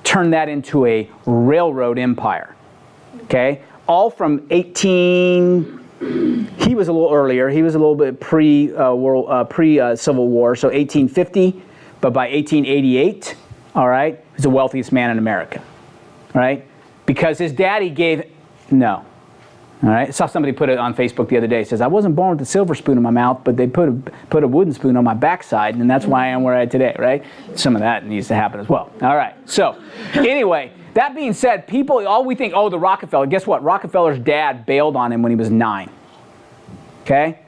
Turned that into a railroad empire, okay? All from he was a little earlier. He was a little bit pre-Civil War, so 1850. But by 1888, all right, he was the wealthiest man in America, all right? Because his daddy no. All right, I saw somebody put it on Facebook the other day. It says, I wasn't born with a silver spoon in my mouth, but they put a wooden spoon on my backside, and that's why I am where I am today, right? Some of that needs to happen as well. All right, so anyway, that being said, all we think, oh, the Rockefeller. Guess what? Rockefeller's dad bailed on him when he was 9. Okay?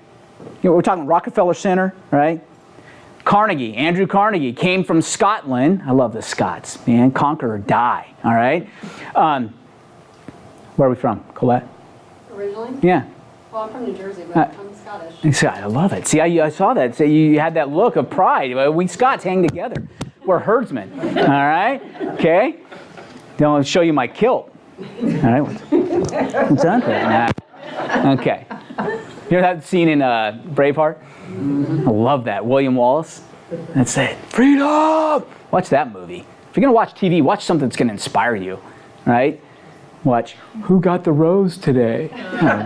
You know, we're talking Rockefeller Center, right? Carnegie, Andrew Carnegie, came from Scotland. I love the Scots, man. Conquer or die, all right? Where are we from, Colette? Originally? Yeah. Well, I'm from New Jersey, but I'm Scottish. I love it. See, I saw that. So you had that look of pride. We Scots hang together. We're herdsmen, all right? Okay? Then I'll show you my kilt. All right, what's that there? Okay. You know that scene in Braveheart? I love that. William Wallace. That's it. Freedom! Watch that movie. If you're going to watch TV, watch something that's going to inspire you, right? Watch Who Got the Rose Today?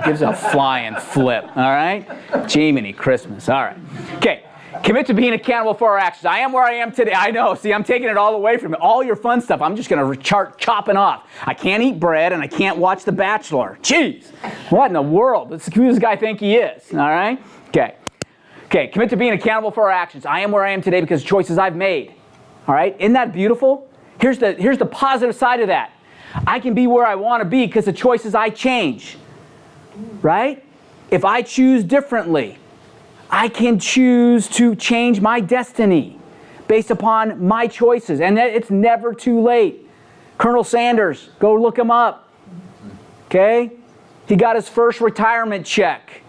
Gives a flying flip, all right? Jiminy Christmas, all right. Okay, commit to being accountable for our actions. I am where I am today. I know, see, I'm taking it all away from you. All your fun stuff, I'm just going to start chopping off. I can't eat bread and I can't watch The Bachelor. Jeez, what in the world? Who does this guy think he is, all right? Okay, commit to being accountable for our actions. I am where I am today because of choices I've made, all right? Isn't that beautiful? Here's the positive side of that. I can be where I want to be because the choices I change, right? If I choose differently, I can choose to change my destiny based upon my choices, and it's never too late. Colonel Sanders, go look him up, okay? He got his first retirement check.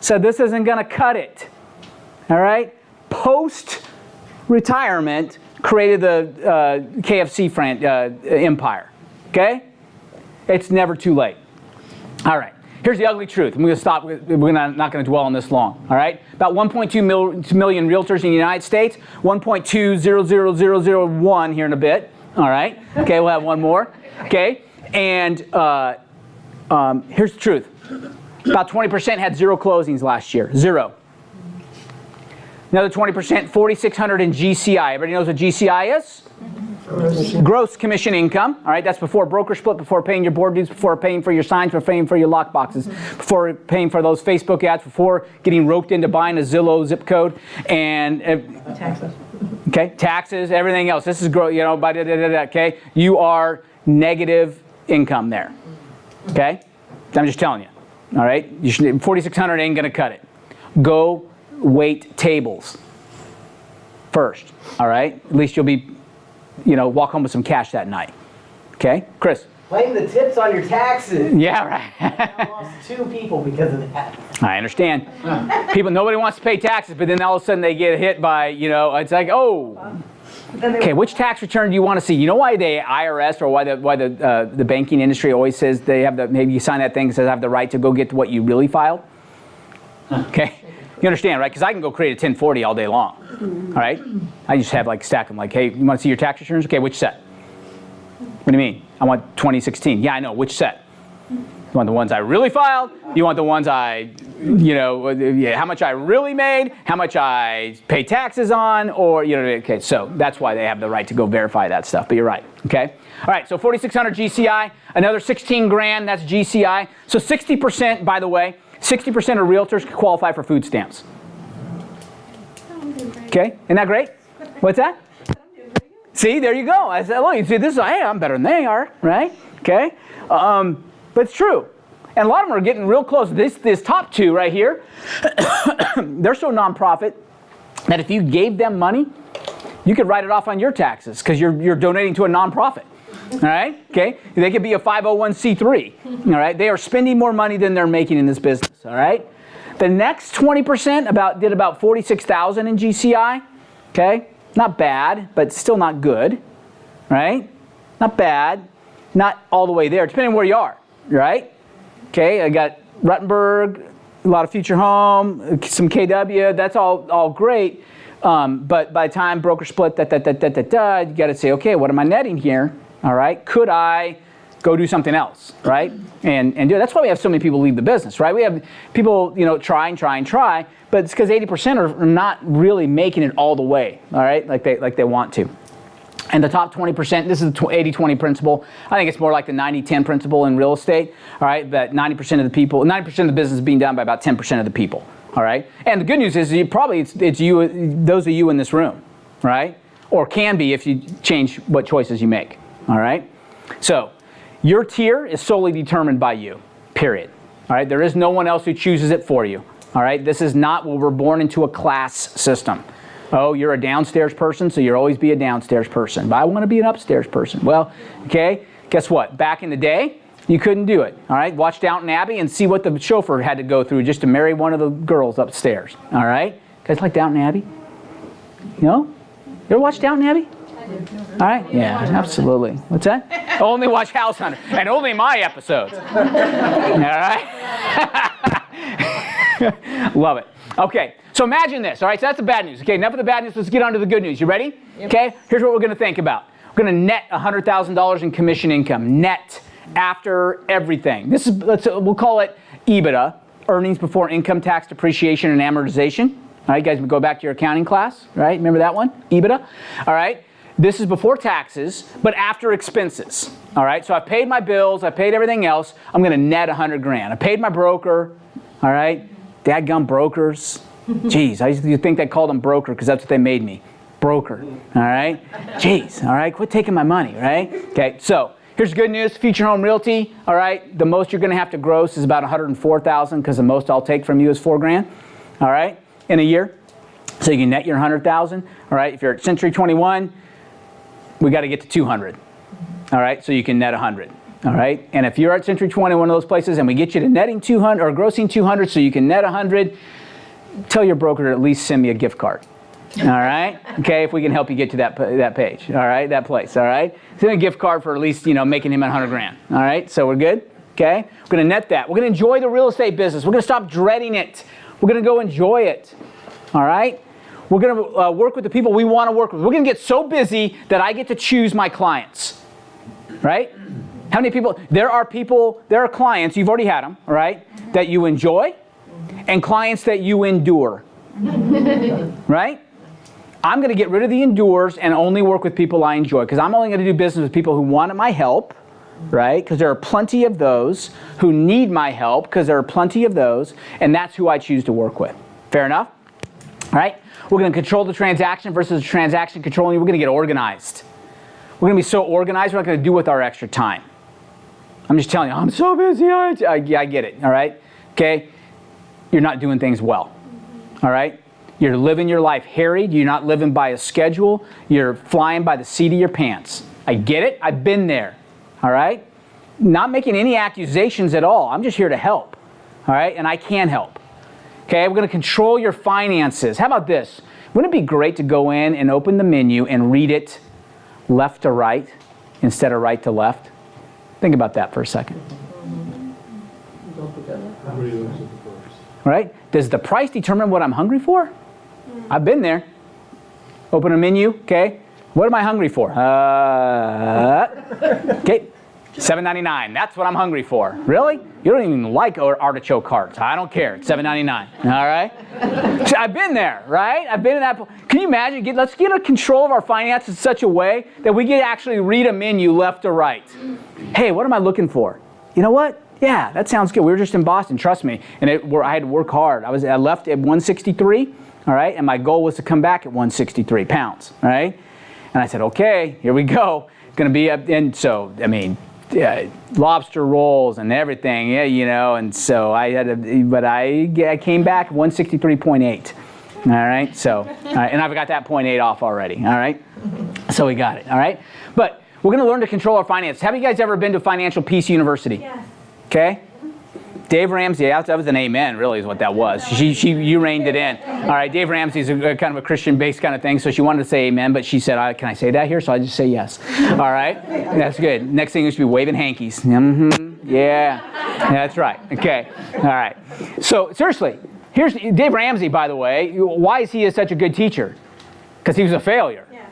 Said this isn't going to cut it, all right? Post-retirement, created the KFC empire. Okay? It's never too late. All right. Here's the ugly truth. I'm going to stop. We're not going to dwell on this long. All right? About 1.2 million realtors in the United States. 1.200001 here in a bit. All right? Okay, we'll have one more. Okay? And here's the truth. About 20% had 0 closings last year. 0. Another 20%, 4,600 in GCI. Everybody knows what GCI is? Gross commission income, all right? That's before broker split, before paying your board dues, before paying for your signs, before paying for your lock boxes, before paying for those Facebook ads, before getting roped into buying a Zillow zip code, and Taxes. Okay, taxes, everything else. This is gross, okay? You are negative income there, okay? I'm just telling you, all right? 4,600 ain't gonna cut it. Go wait tables first, all right? At least you'll be walk home with some cash that night. Okay? Chris? Claim the tips on your taxes. Yeah, right. I lost 2 people because of that. I understand. Nobody wants to pay taxes, but then all of a sudden they get hit by, it's like, oh. Okay, which tax return do you want to see? You know why the IRS or why the banking industry always says they have maybe you sign that thing that says I have the right to go get to what you really filed? Okay, you understand, right? Because I can go create a 1040 all day long, all right? I just have stack them hey, you want to see your tax returns? Okay, which set? What do you mean? I want 2016. Yeah, I know, which set? You want the ones I really filed? You want the ones how much I really made, how much I pay taxes on, or, okay, so that's why they have the right to go verify that stuff, but you're right, okay? All right, so 4,600 GCI, another 16 grand, that's GCI. So 60%, by the way, 60% of realtors qualify for food stamps. Okay, isn't that great? What's that? See, there you go. I said, look, you see, hey, I'm better than they are, right? Okay, but it's true. And a lot of them are getting real close. This top 2 right here, they're so nonprofit that if you gave them money, you could write it off on your taxes because you're donating to a nonprofit. All right? Okay? They could be a 501c3. All right? They are spending more money than they're making in this business. All right? The next 20% did about 46,000 in GCI. Okay? Not bad, but still not good. Right? Not bad. Not all the way there, depending on where you are. Right? Okay? I got Ruttenberg, a lot of future home, some KW. That's all great. But by the time broker split, you got to say, okay, what am I netting here? All right, could I go do something else, right? And do it. That's why we have so many people leave the business, right? We have people, try, but it's because 80% are not really making it all the way, all right, like they want to. And the top 20%, this is the 80-20 principle. I think it's more like the 90-10 principle in real estate, all right? That 90% of the people, 90% of the business is being done by about 10% of the people, all right? And the good news is it's you, those of you in this room, right? Or can be if you change what choices you make, all right? So your tier is solely determined by you, period, all right? There is no one else who chooses it for you, all right? This is not what we're born into a class system. Oh, you're a downstairs person, so you'll always be a downstairs person. But I want to be an upstairs person. Well, okay, guess what? Back in the day, you couldn't do it. All right, watch Downton Abbey and see what the chauffeur had to go through just to marry one of the girls upstairs. All right, guys like Downton Abbey? You ever watch Downton Abbey? All right, yeah, absolutely. What's that? Only watch House Hunter, and only my episodes. All right, love it. Okay. So imagine this, all right? So that's the bad news. Okay, enough of the bad news. Let's get on to the good news. You ready? Yep. Okay, here's what we're going to think about. We're going to net $100,000 in commission income, net after everything. This is, we'll call it EBITDA, earnings before income tax, depreciation, and amortization. All right, guys, go back to your accounting class, right? Remember that one? EBITDA. All right, this is before taxes, but after expenses. All right, so I paid my bills, I paid everything else. I'm going to net 100 grand. I paid my broker. All right, dadgum brokers. Jeez, I used to think they called them broker because that's what they made me. Broker, all right? Jeez, all right? Quit taking my money, right? Okay, so here's good news. Future Home Realty, all right? The most you're going to have to gross is about $104,000 because the most I'll take from you is $4 grand, all right, in a year. So you can net your $100,000, all right? If you're at Century 21, we got to get to 200, all right? So you can net 100. All right, and if you're at Century 21, one of those places, and we get you to netting 200 or grossing 200 so you can net 100, tell your broker to at least send me a gift card. All right? Okay, if we can help you get to that page. All right, that place. All right? Send a gift card for at least, making him 100 grand. All right? So we're good? Okay? We're going to net that. We're going to enjoy the real estate business. We're going to stop dreading it. We're going to go enjoy it. All right? We're going to work with the people we want to work with. We're going to get so busy that I get to choose my clients. Right? How many people? There are clients, you've already had them, all right, that you enjoy, and clients that you endure. Right? I'm going to get rid of the endures and only work with people I enjoy, because I'm only going to do business with people who want my help, right? Because there are plenty of those who need my help, because there are plenty of those, and that's who I choose to work with. Fair enough? All right? We're going to control the transaction versus the transaction controlling. We're going to get organized. We're going to be so organized, we're not going to do with our extra time. I'm just telling you, I'm so busy. I get it, all right? Okay? You're not doing things well, all right? You're living your life harried. You're not living by a schedule. You're flying by the seat of your pants. I get it. I've been there, all right? Not making any accusations at all. I'm just here to help. All right? And I can help. Okay? We're going to control your finances. How about this? Wouldn't it be great to go in and open the menu and read it left to right instead of right to left? Think about that for a second. Right? Does the price determine what I'm hungry for? I've been there. Open a menu, okay? What am I hungry for? Okay, $7.99. That's what I'm hungry for. Really? You don't even like artichoke hearts. I don't care. It's $7.99. All right? So I've been there, right? I've been in that. Can you imagine? Let's get a control of our finances in such a way that we can actually read a menu left to right. Hey, what am I looking for? You know what? Yeah, that sounds good. We were just in Boston, trust me. And I had to work hard. I left at 163, all right? And my goal was to come back at 163 pounds, all right? And I said, okay, here we go. It's going to be up. And so, I mean, lobster rolls and everything, yeah, you know. And so I had to, but I came back 163.8. All right, so, and I've got that 0.8 off already, all right? So we got it, all right? But we're going to learn to control our finances. Have you guys ever been to Financial Peace University? Yes. Okay? Dave Ramsey, that was an amen, really, is what that was. You reined it in. All right, Dave Ramsey's a kind of a Christian-based kind of thing, so she wanted to say amen, but she said, can I say that here? So I just say yes. All right? That's good. Next thing is to be waving hankies. Mm-hmm. Yeah. That's right. Okay. All right. So, seriously, here's Dave Ramsey, by the way. Why is he such a good teacher? Because he was a failure. Yeah.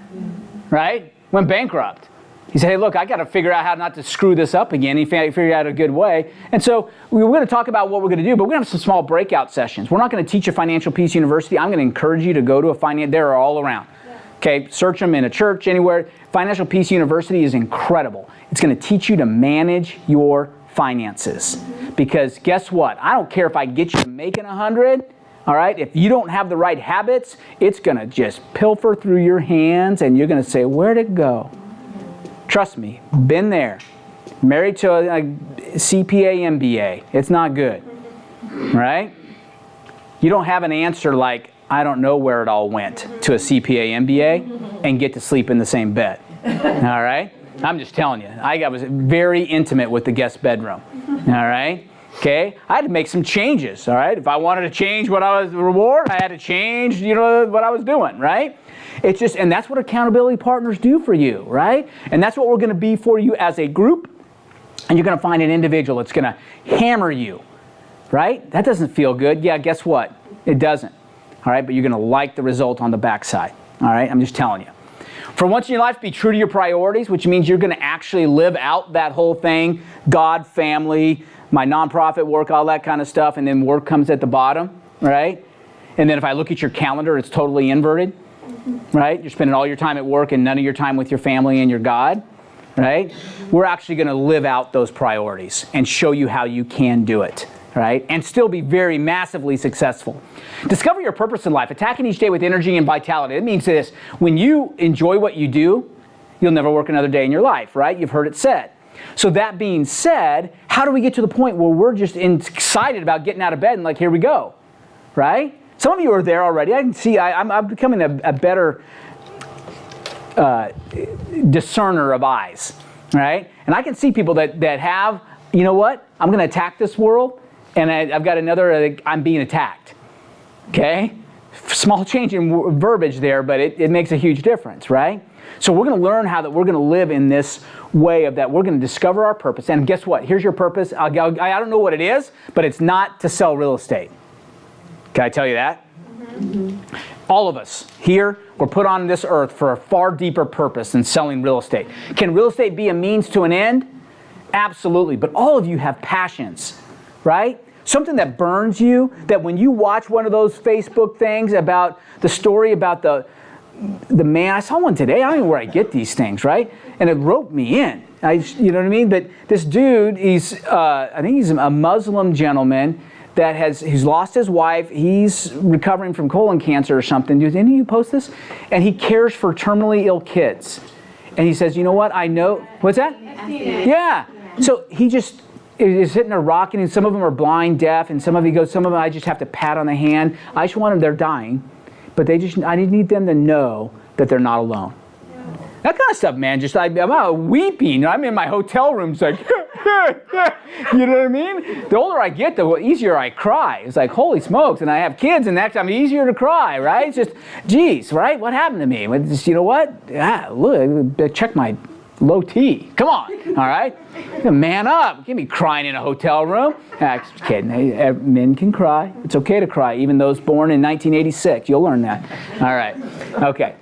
Right? Went bankrupt. He said, hey, look, I got to figure out how not to screw this up again. He figured out a good way. And so we're going to talk about what we're going to do, but we're going to have some small breakout sessions. We're not going to teach at Financial Peace University. I'm going to encourage you to go to a finance. They're all around. Okay, search them in a church, anywhere. Financial Peace University is incredible. It's going to teach you to manage your finances. Because guess what? I don't care if I get you to making 100. All right, if you don't have the right habits, it's going to just pilfer through your hands, and you're going to say, where'd it go? Trust me, been there. Married to a CPA MBA. It's not good, right? You don't have an answer like, I don't know where it all went, to a CPA MBA and get to sleep in the same bed, all right? I'm just telling you. I was very intimate with the guest bedroom, all right? Okay, I had to make some changes, all right? If I wanted to change what I was reward, I had to change, what I was doing, right? It's just, and that's what accountability partners do for you, right? And that's what we're going to be for you as a group. And you're going to find an individual that's going to hammer you, right? That doesn't feel good. Yeah, guess what? It doesn't, all right? But you're going to like the result on the backside, all right? I'm just telling you. For once in your life, be true to your priorities, which means you're going to actually live out that whole thing, God, family, my nonprofit work, all that kind of stuff, and then work comes at the bottom, right? And then if I look at your calendar, it's totally inverted, right? You're spending all your time at work and none of your time with your family and your God, right? We're actually going to live out those priorities and show you how you can do it, right? And still be very massively successful. Discover your purpose in life. Attacking each day with energy and vitality. It means this: when you enjoy what you do, you'll never work another day in your life, right? You've heard it said. So that being said, how do we get to the point where we're just excited about getting out of bed and like, here we go, right? Some of you are there already. I can see I'm becoming a better discerner of eyes, right? And I can see people that have, you know what? I'm going to attack this world, and I've got another, I'm being attacked, okay? Small change in verbiage there, but it makes a huge difference, right? So we're going to learn how that we're going to live in this way of that. We're going to discover our purpose. And guess what? Here's your purpose. I don't know what it is, but it's not to sell real estate. Can I tell you that? Mm-hmm. All of us here were put on this earth for a far deeper purpose than selling real estate. Can real estate be a means to an end? Absolutely. But all of you have passions, right? Something that burns you, that when you watch one of those Facebook things about the story about the man, I saw one today, I don't know where I get these things, right? And it roped me in. You know what I mean? But this dude, I think he's a Muslim gentleman he's lost his wife. He's recovering from colon cancer or something. Did any of you post this? And he cares for terminally ill kids. And he says, you know what? I know. What's that? Yeah. So he just is sitting there rocking, and some of them are blind, deaf, and some of them I just have to pat on the hand. I just want them, they're dying. But I need them to know that they're not alone. That kind of stuff, man. Just I'm out weeping. I'm in my hotel room, it's like, you know what I mean? The older I get, the easier I cry. It's like, holy smokes! And I have kids, and that's easier to cry, right? It's just, geez, right? What happened to me? Just, you know what? Look, check my low T. Come on, all right? Man up. Get me crying in a hotel room. Just kidding. Hey, men can cry. It's okay to cry, even those born in 1986. You'll learn that. All right. Okay.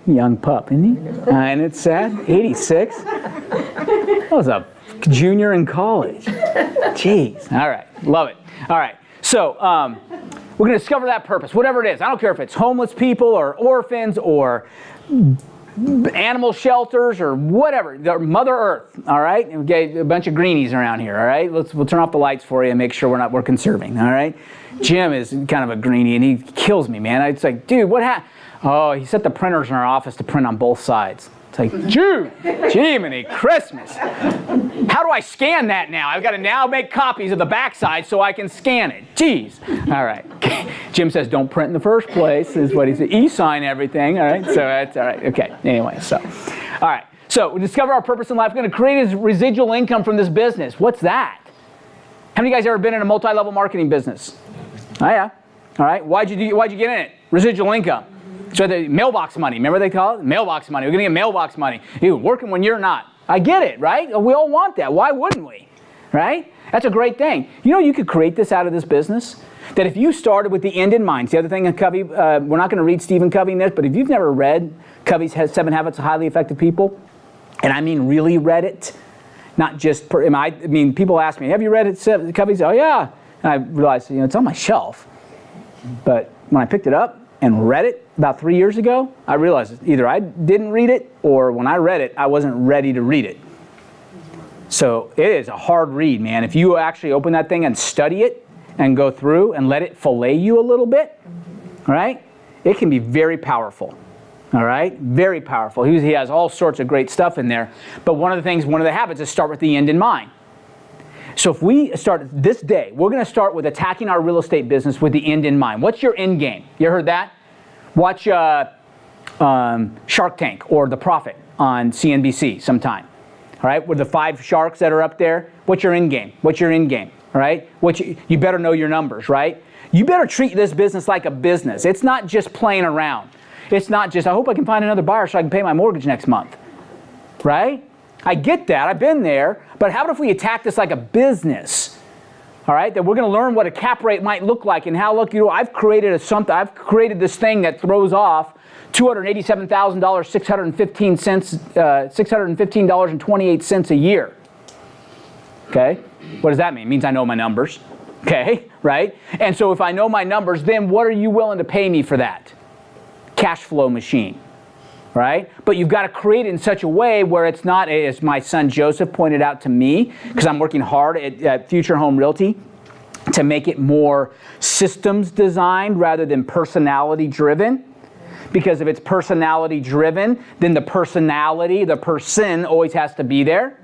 Young pup, isn't he? And it's sad. 86. I was a junior in college. Jeez. All right. Love it. All right. So we're going to discover that purpose, whatever it is. I don't care if it's homeless people or orphans or animal shelters or whatever. Mother Earth. All right. And we get a bunch of greenies around here. All right. We'll turn off the lights for you and make sure we're conserving. All right. Jim is kind of a greenie and he kills me, man. It's like, dude, what happened? Oh, he set the printers in our office to print on both sides. It's like, Jiminy Christmas. How do I scan that now? I've got to now make copies of the backside so I can scan it. Jeez. All right. Jim says, don't print in the first place, is what he said. E-sign everything. All right. So that's all right. Okay. Anyway, so. All right. So we discover our purpose in life. We're going to create a residual income from this business. What's that? How many of you guys ever been in a multi-level marketing business? Oh, yeah. All right. Why'd you get in it? Residual income. So the mailbox money, remember they call it? Mailbox money. We're going to get mailbox money. You're working when you're not. I get it, right? We all want that. Why wouldn't we? Right? That's a great thing. You know, you could create this out of this business. That if you started with the end in mind. The other thing in Covey, we're not going to read Stephen Covey in this, but if you've never read Covey's 7 Habits of Highly Effective People, and I mean really read it, not just, I mean, people ask me, have you read it, Covey's? Oh, yeah. And I realized, it's on my shelf. But when I picked it up and read it about 3 years ago, I realized either I didn't read it or when I read it, I wasn't ready to read it. So it is a hard read, man. If you actually open that thing and study it and go through and let it fillet you a little bit, right? It can be very powerful, all right? Very powerful. He has all sorts of great stuff in there. But one of the habits is start with the end in mind. So if we start this day, we're going to start with attacking our real estate business with the end in mind. What's your end game? You heard that? Watch Shark Tank or The Profit on CNBC sometime. All right, with the 5 sharks that are up there. What's your end game? What's your end game? All right, you better know your numbers, right? You better treat this business like a business. It's not just playing around. It's not just, I hope I can find another buyer so I can pay my mortgage next month, right? I get that. I've been there. But how about if we attack this like a business? All right, that we're going to learn what a cap rate might look like and how, look, I've created I've created this thing that throws off $287,000, $615.28 a year. Okay, what does that mean? It means I know my numbers. Okay, right? And so if I know my numbers, then what are you willing to pay me for that? Cash flow machine. Right? But you've got to create it in such a way where it's not, as my son Joseph pointed out to me, because I'm working hard at Future Home Realty, to make it more systems designed rather than personality driven. Because if it's personality driven, then the person always has to be there,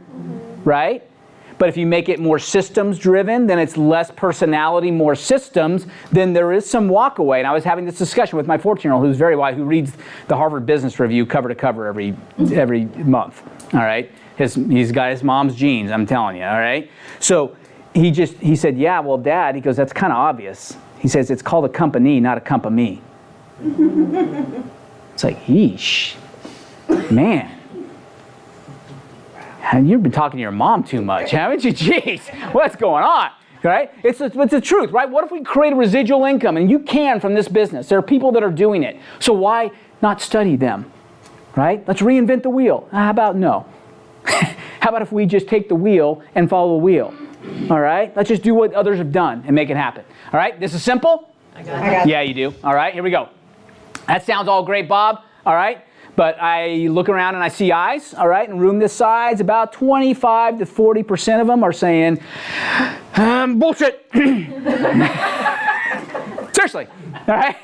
right? But if you make it more systems driven, then it's less personality, more systems, then there is some walk away. And I was having this discussion with my 14-year-old who's very wise, who reads the Harvard Business Review cover to cover every month. All right. He's got his mom's genes, I'm telling you, all right? So he said, yeah, well, Dad, he goes, that's kind of obvious. He says, it's called a company, not a company. It's like, yeesh, man. You've been talking to your mom too much, haven't you? Jeez, what's going on? Right? It's the truth, right? What if we create a residual income? And you can from this business. There are people that are doing it. So why not study them? Right? Let's reinvent the wheel. How about no? How about if we just take the wheel and follow the wheel? All right? Let's just do what others have done and make it happen. All right? This is simple? I got it. Yeah, you do. All right, here we go. That sounds all great, Bob. All right? But I look around and I see eyes, all right, in a room this size, about 25 to 40% of them are saying, bullshit. Seriously, all right?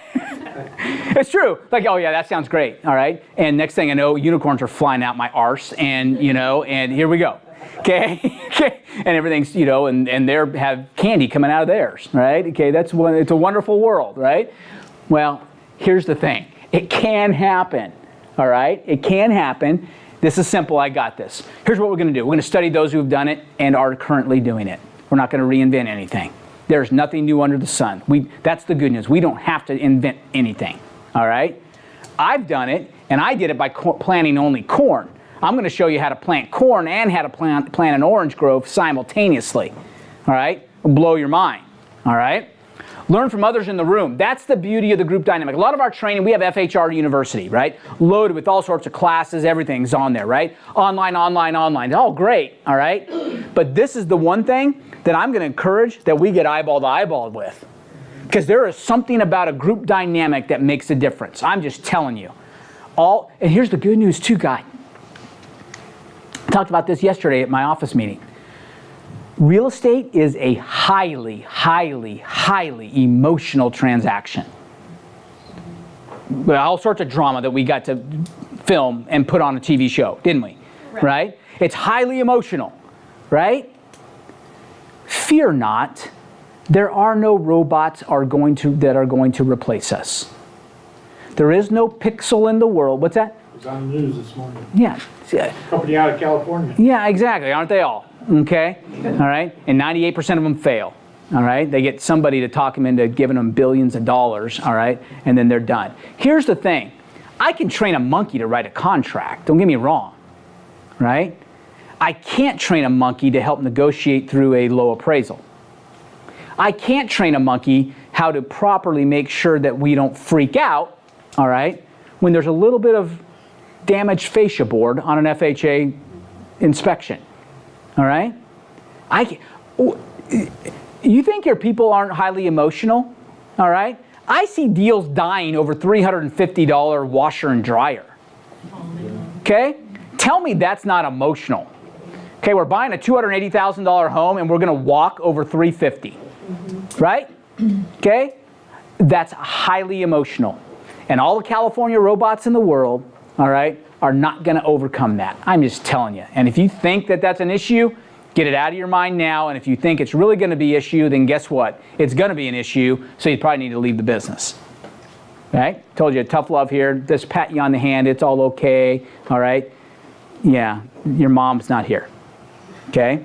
It's true. Like, oh yeah, that sounds great, all right? And next thing I know, unicorns are flying out my arse and, and here we go. Okay, and everything's, and they have candy coming out of theirs, right? Okay, it's a wonderful world, right? Well, here's the thing. It can happen. all right? It can happen. This is simple, I got this. Here's what we're gonna do. We're gonna study those who have done it and are currently doing it. We're not gonna reinvent anything. There's nothing new under the sun. That's the good news. We don't have to invent anything, all right? I've done it, and I did it by planting only corn. I'm gonna show you how to plant corn and how to plant an orange grove simultaneously, all right? It'll blow your mind, all right? Learn from others in the room. That's the beauty of the group dynamic. A lot of our training, we have FHR University, right? Loaded with all sorts of classes, everything's on there, right? Online. Oh, great, all right? But this is the one thing that I'm gonna encourage that we get eyeball to eyeball with. Because there is something about a group dynamic that makes a difference. I'm just telling you. And here's the good news too, guy. I talked about this yesterday at my office meeting. Real estate is a highly, highly, highly emotional transaction. All sorts of drama that we got to film and put on a TV show, didn't we? Right? It's highly emotional, right? Fear not. There are no robots that are going to replace us. There is no pixel in the world. What's that? It was on the news this morning. Yeah. Company out of California. Yeah, exactly. Aren't they all? Okay? All right? And 98% of them fail. All right? They get somebody to talk them into giving them billions of dollars, all right? And then they're done. Here's the thing. I can train a monkey to write a contract. Don't get me wrong. Right? I can't train a monkey to help negotiate through a low appraisal. I can't train a monkey how to properly make sure that we don't freak out, all right, when there's a little bit of damaged fascia board on an FHA inspection, all right? You think your people aren't highly emotional, all right? I see deals dying over $350 washer and dryer, okay? Tell me that's not emotional. Okay, we're buying a $280,000 home and we're gonna walk over $350, right? Okay, that's highly emotional. And all the California robots in the world, all right, are not gonna overcome that. I'm just telling you. And if you think that that's an issue, get it out of your mind now. And if you think it's really gonna be an issue, then guess what? It's gonna be an issue, so you probably need to leave the business. Okay, told you, tough love here. Just pat you on the hand, it's all okay, all right? Yeah, your mom's not here. Okay?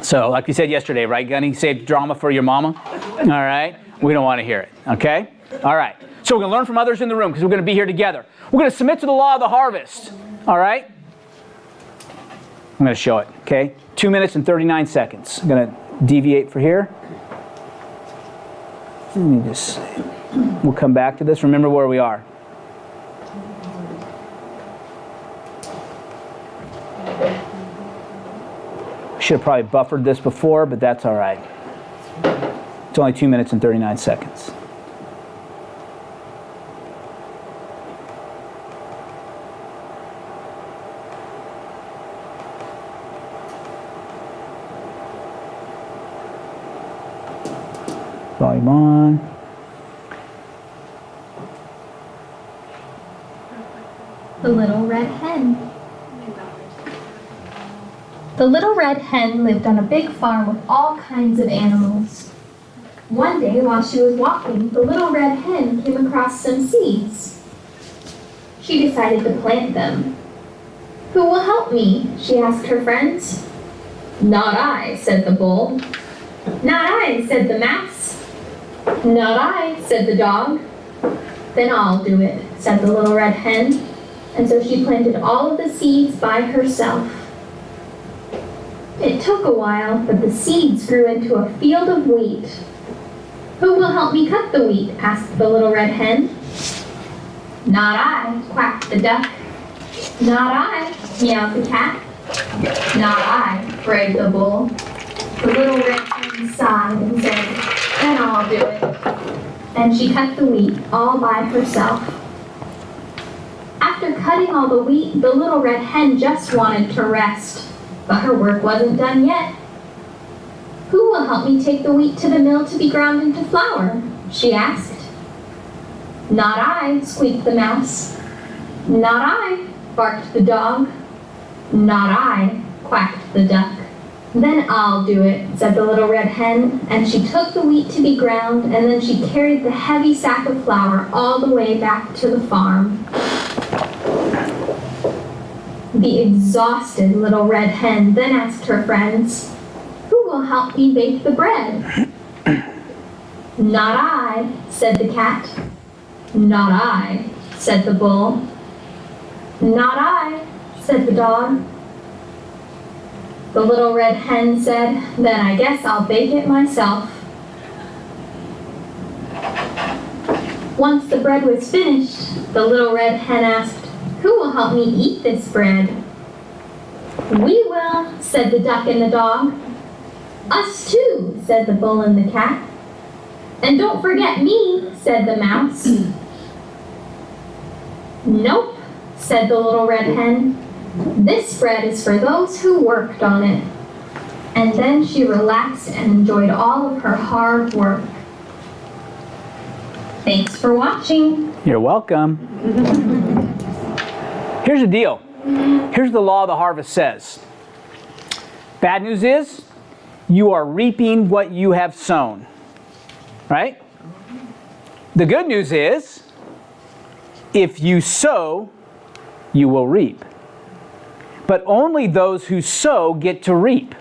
So, like we said yesterday, right, Gunny? Save drama for your mama. All right? We don't want to hear it. Okay? All right. So, we're going to learn from others in the room because we're going to be here together. We're going to submit to the law of the harvest. All right? I'm going to show it. Okay? 2 minutes and 39 seconds. I'm going to deviate for here. Let me just see. We'll come back to this. Remember where we are. Should have probably buffered this before, but that's all right. It's only 2 minutes and 39 seconds. Volume on. The Little Red Hen. The little red hen lived on a big farm with all kinds of animals. One day, while she was walking, the little red hen came across some seeds. She decided to plant them. "Who will help me?" she asked her friends. "Not I," said the bull. "Not I," said the mouse. "Not I," said the dog. "Then I'll do it," said the little red hen. And so she planted all of the seeds by herself. It took a while, but the seeds grew into a field of wheat. "Who will help me cut the wheat?" asked the little red hen. "Not I," quacked the duck. "Not I," meowed the cat. "Not I," brayed the bull. The little red hen sighed and said, "Then I'll do it." And she cut the wheat all by herself. After cutting all the wheat, the little red hen just wanted to rest. But her work wasn't done yet. "Who will help me take the wheat to the mill to be ground into flour?" she asked. "Not I," squeaked the mouse. "Not I," barked the dog. "Not I," quacked the duck. "Then I'll do it," said the little red hen, and she took the wheat to be ground, and then she carried the heavy sack of flour all the way back to the farm. The exhausted little red hen then asked her friends, "Who will help me bake the bread?" "Not I," said the cat. "Not I," said the bull. "Not I," said the dog. The little red hen said, "Then I guess I'll bake it myself." Once the bread was finished, the little red hen asked, "Who will help me eat this bread?" "We will," said the duck and the dog. "Us too," said the bull and the cat. "And don't forget me," said the mouse. "Nope," said the little red hen. "This bread is for those who worked on it." And then she relaxed and enjoyed all of her hard work. Thanks for watching. You're welcome. Here's the deal. Here's the law of the harvest says. Bad news is, you are reaping what you have sown. Right? The good news is, if you sow, you will reap. But only those who sow get to reap.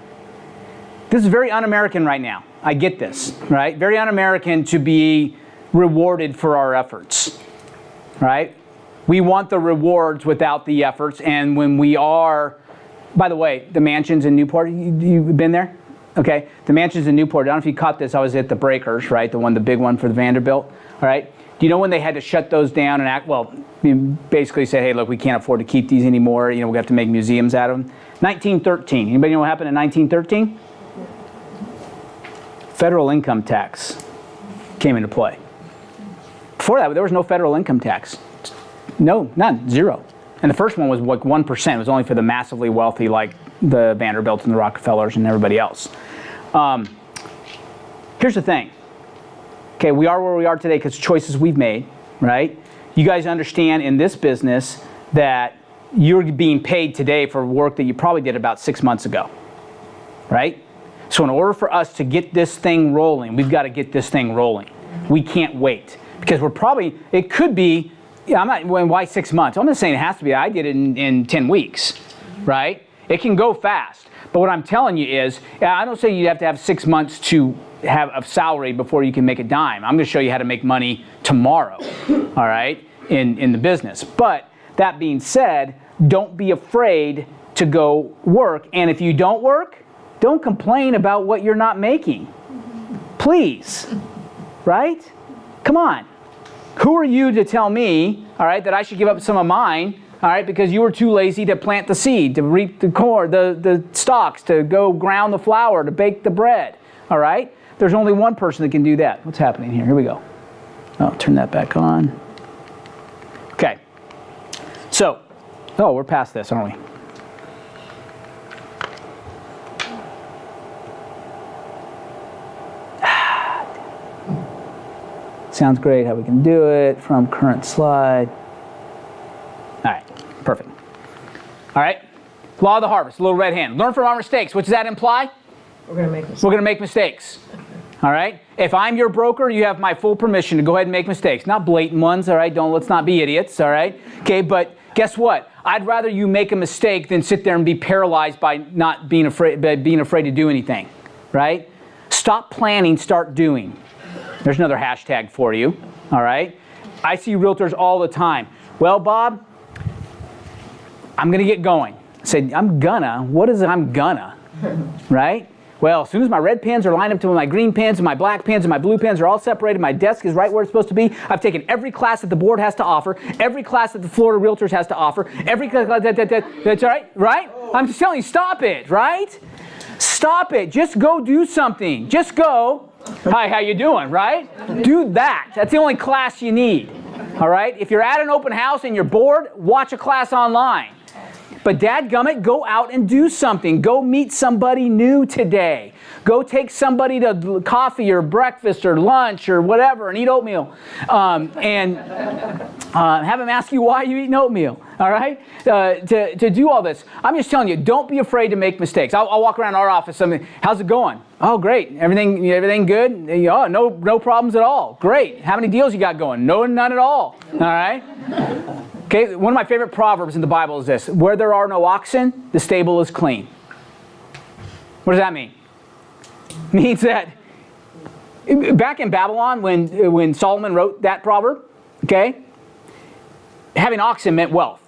This is very un-American right now. I get this, right? Very un-American to be rewarded for our efforts, right? We want the rewards without the efforts, and when we are, by the way, the mansions in Newport, you've been there? Okay, the mansions in Newport, I don't know if you caught this, I was at the Breakers, right? The big one for the Vanderbilt, all right? Do you know when they had to shut those down and basically say, hey, look, we can't afford to keep these anymore, we have to make museums out of them? 1913, anybody know what happened in 1913? Federal income tax came into play. Before that, there was no federal income tax. No, none, zero. And the first one was like 1%. It was only for the massively wealthy like the Vanderbilts and the Rockefellers and everybody else. Here's the thing. Okay, we are where we are today because choices we've made, right? You guys understand in this business that you're being paid today for work that you probably did about 6 months ago, right? So in order for us to get this thing rolling, we've got to get this thing rolling. We can't wait because it could be, why 6 months? I'm not saying it has to be. I did it in 10 weeks, right? It can go fast. But what I'm telling you is, I don't say you have to have 6 months to have a salary before you can make a dime. I'm going to show you how to make money tomorrow, all right, in the business. But that being said, don't be afraid to go work. And if you don't work, don't complain about what you're not making. Please, right? Come on. Who are you to tell me, all right, that I should give up some of mine, all right, because you were too lazy to plant the seed, to reap the corn, the stalks, to go ground the flour, to bake the bread, all right? There's only one person that can do that. What's happening here? Here we go. Oh, turn that back on. Okay. So, we're past this, aren't we? Sounds great how we can do it from current slide. All right, perfect. All right, law of the harvest, little red hen. Learn from our mistakes. What does that imply? We're going to make mistakes. We're going to make mistakes. All right? If I'm your broker, you have my full permission to go ahead and make mistakes. Not blatant ones, all right? Let's not be idiots, all right? Okay, but guess what? I'd rather you make a mistake than sit there and be paralyzed by not being afraid, to do anything, right? Stop planning, start doing. There's another hashtag for you, all right? I see realtors all the time. Well, Bob, I'm going to get going. I said, what is it I'm gonna, right? Well, as soon as my red pens are lined up to my green pens and my black pens and my blue pens are all separated, my desk is right where it's supposed to be, I've taken every class that the board has to offer, every class that the Florida Realtors has to offer, every class, that's all right, right? I'm just telling you, stop it, right? Stop it. Just go do something. Just go. Hi, how you doing, right? Do that. That's the only class you need, all right? If you're at an open house and you're bored, watch a class online. But dadgummit, go out and do something. Go meet somebody new today. Go take somebody to coffee or breakfast or lunch or whatever and eat oatmeal. And have them ask you why you eat oatmeal, all right? To do all this. I'm just telling you, don't be afraid to make mistakes. I'll walk around our office, how's it going? Oh, great. Everything good? Oh, no problems at all. Great. How many deals you got going? No, none at all. All right? Okay, one of my favorite proverbs in the Bible is this: where there are no oxen, the stable is clean. What does that mean? It means that back in Babylon, when Solomon wrote that proverb, okay, having oxen meant wealth,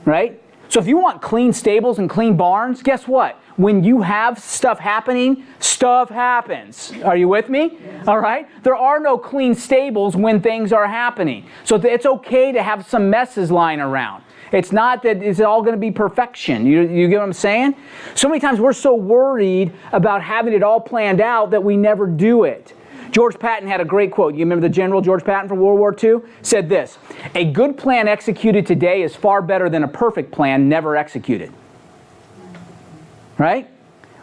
right? So if you want clean stables and clean barns, guess what? When you have stuff happening, stuff happens. Are you with me? All right? There are no clean stables when things are happening. So it's okay to have some messes lying around. It's not that it's all going to be perfection. You get what I'm saying? So many times we're so worried about having it all planned out that we never do it. George Patton had a great quote. You remember the General George Patton from World War II? Said this: "A good plan executed today is far better than a perfect plan never executed." Right?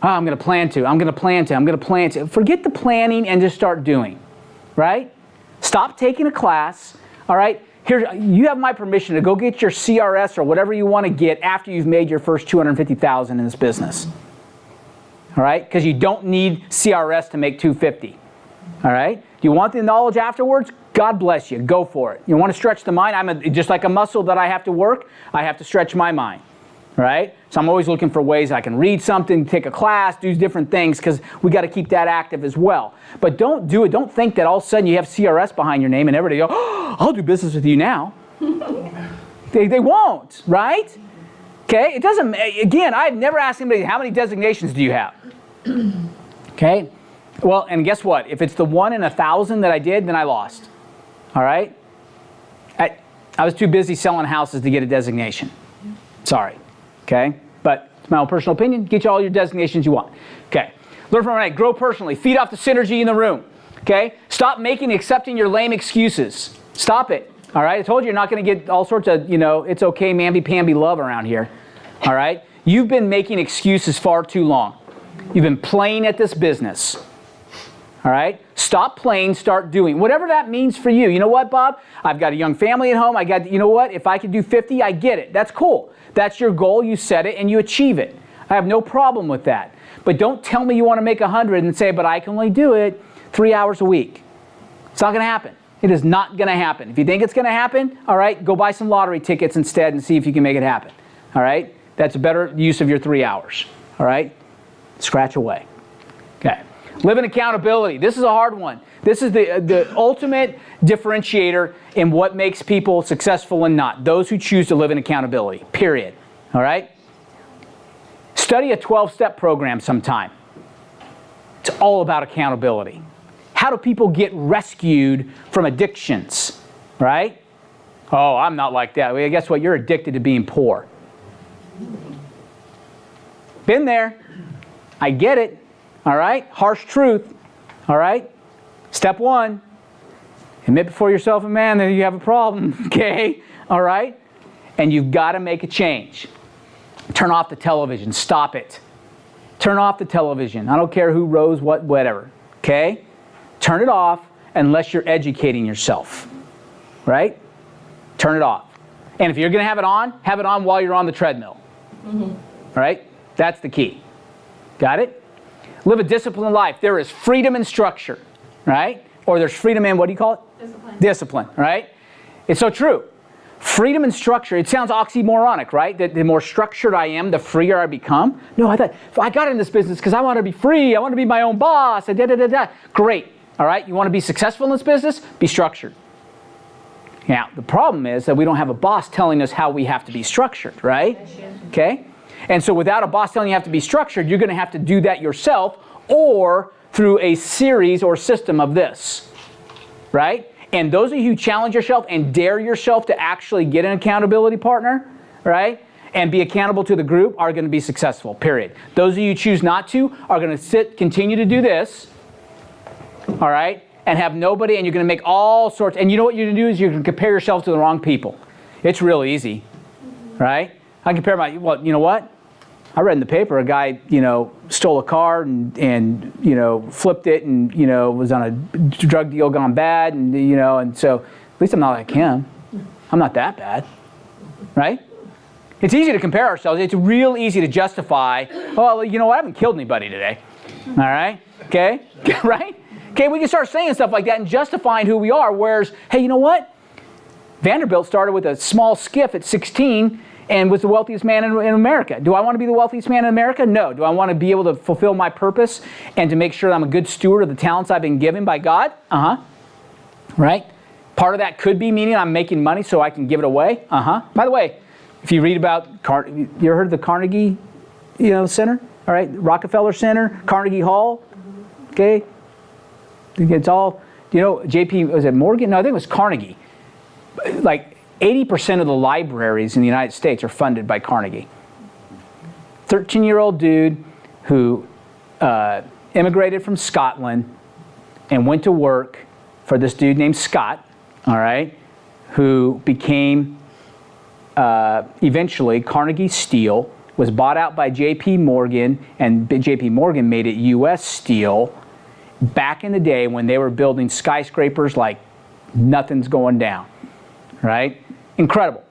Oh, I'm going to plan to. I'm going to plan to. I'm going to plan to. Forget the planning and just start doing. Right? Stop taking a class. All right? Here, you have my permission to go get your CRS or whatever you want to get after you've made your first $250,000 in this business. All right? Because you don't need CRS to make $250,000. All right? Do you want the knowledge afterwards? God bless you. Go for it. You want to stretch the mind? Just like a muscle that I have to work, I have to stretch my mind. Right? So I'm always looking for ways I can read something, take a class, do different things, because we got to keep that active as well. But don't do it. Don't think that all of a sudden you have CRS behind your name and everybody go, "Oh, I'll do business with you now." They won't, right? Okay? It doesn't. Again, I've never asked anybody, how many designations do you have? Okay? Well, and guess what? If it's the 1 in 1,000 that I did, then I lost. All right? I was too busy selling houses to get a designation. Sorry. Okay? But it's my own personal opinion. Get you all your designations you want. Okay. Learn from Renee. Grow personally. Feed off the synergy in the room. Okay? Stop accepting your lame excuses. Stop it. All right? I told you you're not going to get all sorts of, it's okay, mamby-pamby love around here. All right? You've been making excuses far too long. You've been playing at this business. All right? Stop playing, start doing. Whatever that means for you. You know what, Bob? I've got a young family at home. You know what? If I could do 50, I get it. That's cool. That's your goal. You set it and you achieve it. I have no problem with that. But don't tell me you want to make 100 and say, but I can only do it 3 hours a week. It's not going to happen. It is not going to happen. If you think it's going to happen, all right, go buy some lottery tickets instead and see if you can make it happen. All right? That's a better use of your 3 hours. All right? Scratch away. Okay. Live in accountability. This is a hard one. This is the ultimate differentiator in what makes people successful and not. Those who choose to live in accountability. Period. All right? Study a 12-step program sometime. It's all about accountability. How do people get rescued from addictions? Right? Oh, I'm not like that. Well, guess what? You're addicted to being poor. Been there. I get it. All right? Harsh truth. All right? Step 1, admit before yourself and man that you have a problem. Okay? All right? And you've got to make a change. Turn off the television. Stop it. Turn off the television. I don't care who rose, whatever. Okay? Turn it off unless you're educating yourself. Right? Turn it off. And if you're going to have it on while you're on the treadmill. All right? That's the key. Got it? Live a disciplined life. There is freedom and structure, right? Or there's freedom and, what do you call it? Discipline. Discipline, right? It's so true. Freedom and structure, it sounds oxymoronic, right? That the more structured I am, the freer I become. No, I thought, I got in this business because I want to be free. I want to be my own boss. Great, all right? You want to be successful in this business? Be structured. Now, the problem is that we don't have a boss telling us how we have to be structured, right? Okay? And so without a boss telling you have to be structured, you're going to have to do that yourself or through a series or system of this, right? And those of you who challenge yourself and dare yourself to actually get an accountability partner, right, and be accountable to the group are going to be successful, period. Those of you who choose not to are going to continue to do this, all right, and have nobody, and you're going to make all sorts, and you know what you're going to do is you're going to compare yourself to the wrong people. It's real easy, right? I compare well, you know what? I read in the paper a guy, stole a car and flipped it and, was on a drug deal gone bad and so at least I'm not like him. I'm not that bad, right? It's easy to compare ourselves. It's real easy to justify, oh, you know what? I haven't killed anybody today, all right? Okay, right? Okay, we can start saying stuff like that and justifying who we are, whereas, hey, you know what? Vanderbilt started with a small skiff at 16 and was the wealthiest man in America. Do I want to be the wealthiest man in America? No. Do I want to be able to fulfill my purpose and to make sure that I'm a good steward of the talents I've been given by God? Right? Part of that could be meaning I'm making money so I can give it away. By the way, if you read about, you ever heard of the Carnegie, Center? All right, Rockefeller Center, Carnegie Hall. Okay, it's all, JP, was it Morgan? No, I think it was Carnegie. Like 80% of the libraries in the United States are funded by Carnegie. 13-year-old dude who immigrated from Scotland and went to work for this dude named Scott, all right, who became eventually Carnegie Steel, was bought out by J.P. Morgan, and J.P. Morgan made it U.S. Steel back in the day when they were building skyscrapers like nothing's going down, right? Incredible.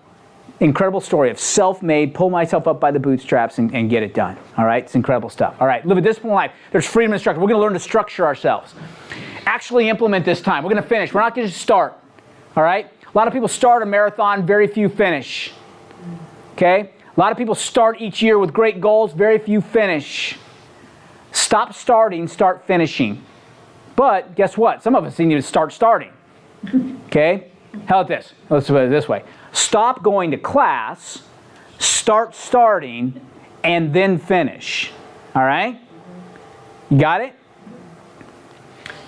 Incredible story of self-made, pull myself up by the bootstraps and get it done, all right? It's incredible stuff. All right, live a disciplined life. There's freedom and structure. We're going to learn to structure ourselves. Actually implement this time. We're going to finish. We're not going to just start, all right? A lot of people start a marathon, very few finish, okay? A lot of people start each year with great goals, very few finish. Stop starting, start finishing. But guess what? Some of us need to start starting. Okay? How about this? Let's put it this way. Stop going to class, start starting, and then finish. All right? You got it?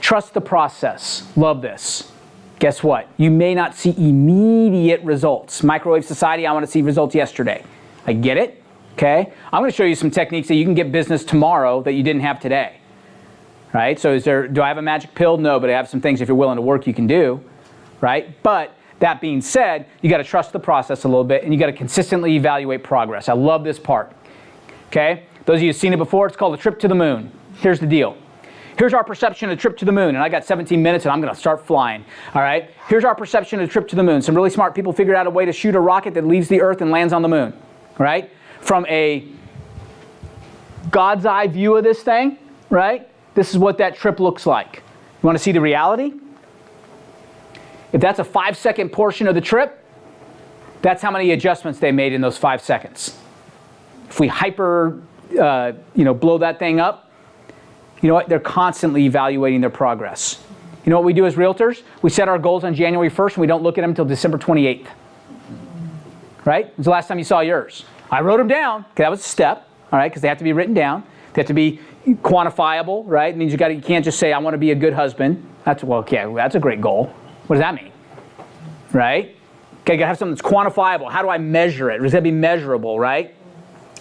Trust the process. Love this. Guess what? You may not see immediate results. Microwave society, I want to see results yesterday. I get it, okay? I'm going to show you some techniques that you can get business tomorrow that you didn't have today, right? So do I have a magic pill? No, but I have some things if you're willing to work you can do, right? But that being said, you got to trust the process a little bit and you got to consistently evaluate progress. I love this part, okay? Those of you who've seen it before, it's called a trip to the moon. Here's the deal. Here's our perception of a trip to the moon, and I got 17 minutes and I'm going to start flying, all right? Here's our perception of a trip to the moon. Some really smart people figured out a way to shoot a rocket that leaves the Earth and lands on the moon. Right? From a God's eye view of this thing, right? This is what that trip looks like. You want to see the reality? If that's a 5-second portion of the trip, that's how many adjustments they made in those 5 seconds. If we blow that thing up, you know what? They're constantly evaluating their progress. You know what we do as realtors? We set our goals on January 1st and we don't look at them until December 28th. Right? When's the last time you saw yours? I wrote them down, because that was a step, all right, because they have to be written down. They have to be quantifiable, right? It means you can't just say, I want to be a good husband. That's a great goal. What does that mean? Right? Okay, you got to have something that's quantifiable. How do I measure it? It's got to be measurable, right?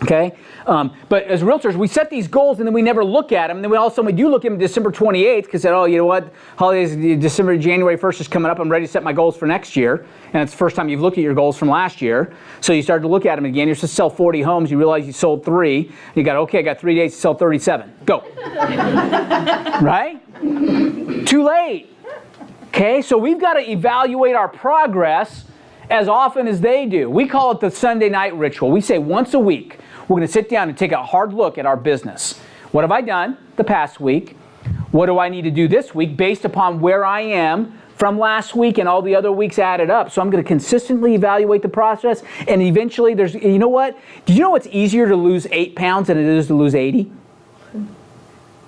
Okay? But as realtors, we set these goals and then we never look at them. And then all of a sudden we do look at them December 28th because, oh, you know what? Holidays, January 1st is coming up. I'm ready to set my goals for next year. And it's the first time you've looked at your goals from last year. So you start to look at them again. You're supposed to sell 40 homes. You realize you sold 3. You got, okay, I got 3 days to sell 37. Go. Right? Too late. Okay? So we've got to evaluate our progress as often as they do. We call it the Sunday night ritual. We say once a week, we're going to sit down and take a hard look at our business. What have I done the past week? What do I need to do this week based upon where I am from last week and all the other weeks added up? So I'm going to consistently evaluate the process, and eventually you know what? Did you know it's easier to lose 8 pounds than it is to lose 80?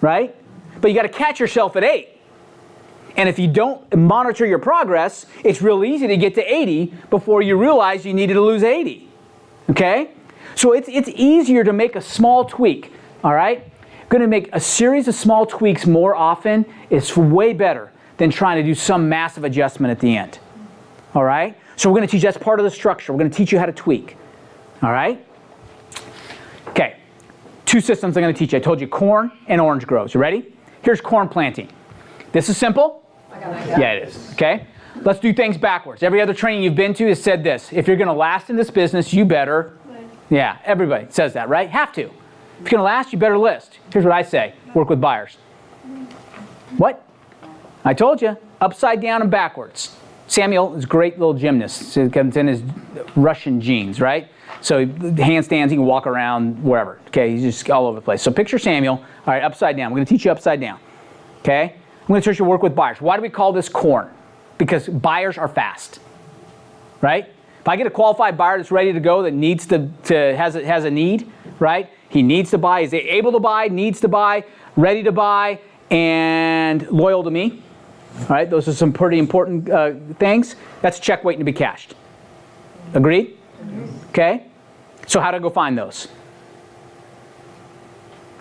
Right? But you got to catch yourself at 8. And if you don't monitor your progress, it's real easy to get to 80 before you realize you needed to lose 80. Okay? So it's easier to make a small tweak, all right? Going to make a series of small tweaks more often is way better than trying to do some massive adjustment at the end, all right? So we're going to teach, that's part of the structure. We're going to teach you how to tweak, all right? Okay, 2 systems I'm going to teach you. I told you corn and orange groves. You ready? Here's corn planting. This is simple. Yeah, it is, okay? Let's do things backwards. Every other training you've been to has said this. If you're going to last in this business, you better... Yeah, everybody says that, right? Have to. If you're going to last, you better list. Here's what I say. Work with buyers. What? I told you. Upside down and backwards. Samuel is a great little gymnast. It's in his Russian genes, right? So handstands, he can walk around wherever. Okay, he's just all over the place. So picture Samuel. All right, upside down. We're going to teach you upside down. Okay? I'm going to teach you to work with buyers. Why do we call this corn? Because buyers are fast. right? If I get a qualified buyer that's ready to go, that needs has a need, right? He needs to buy, is able to buy, needs to buy, ready to buy, and loyal to me. All right, those are some pretty important things. That's a check waiting to be cashed. Agreed? Okay. So how to go find those?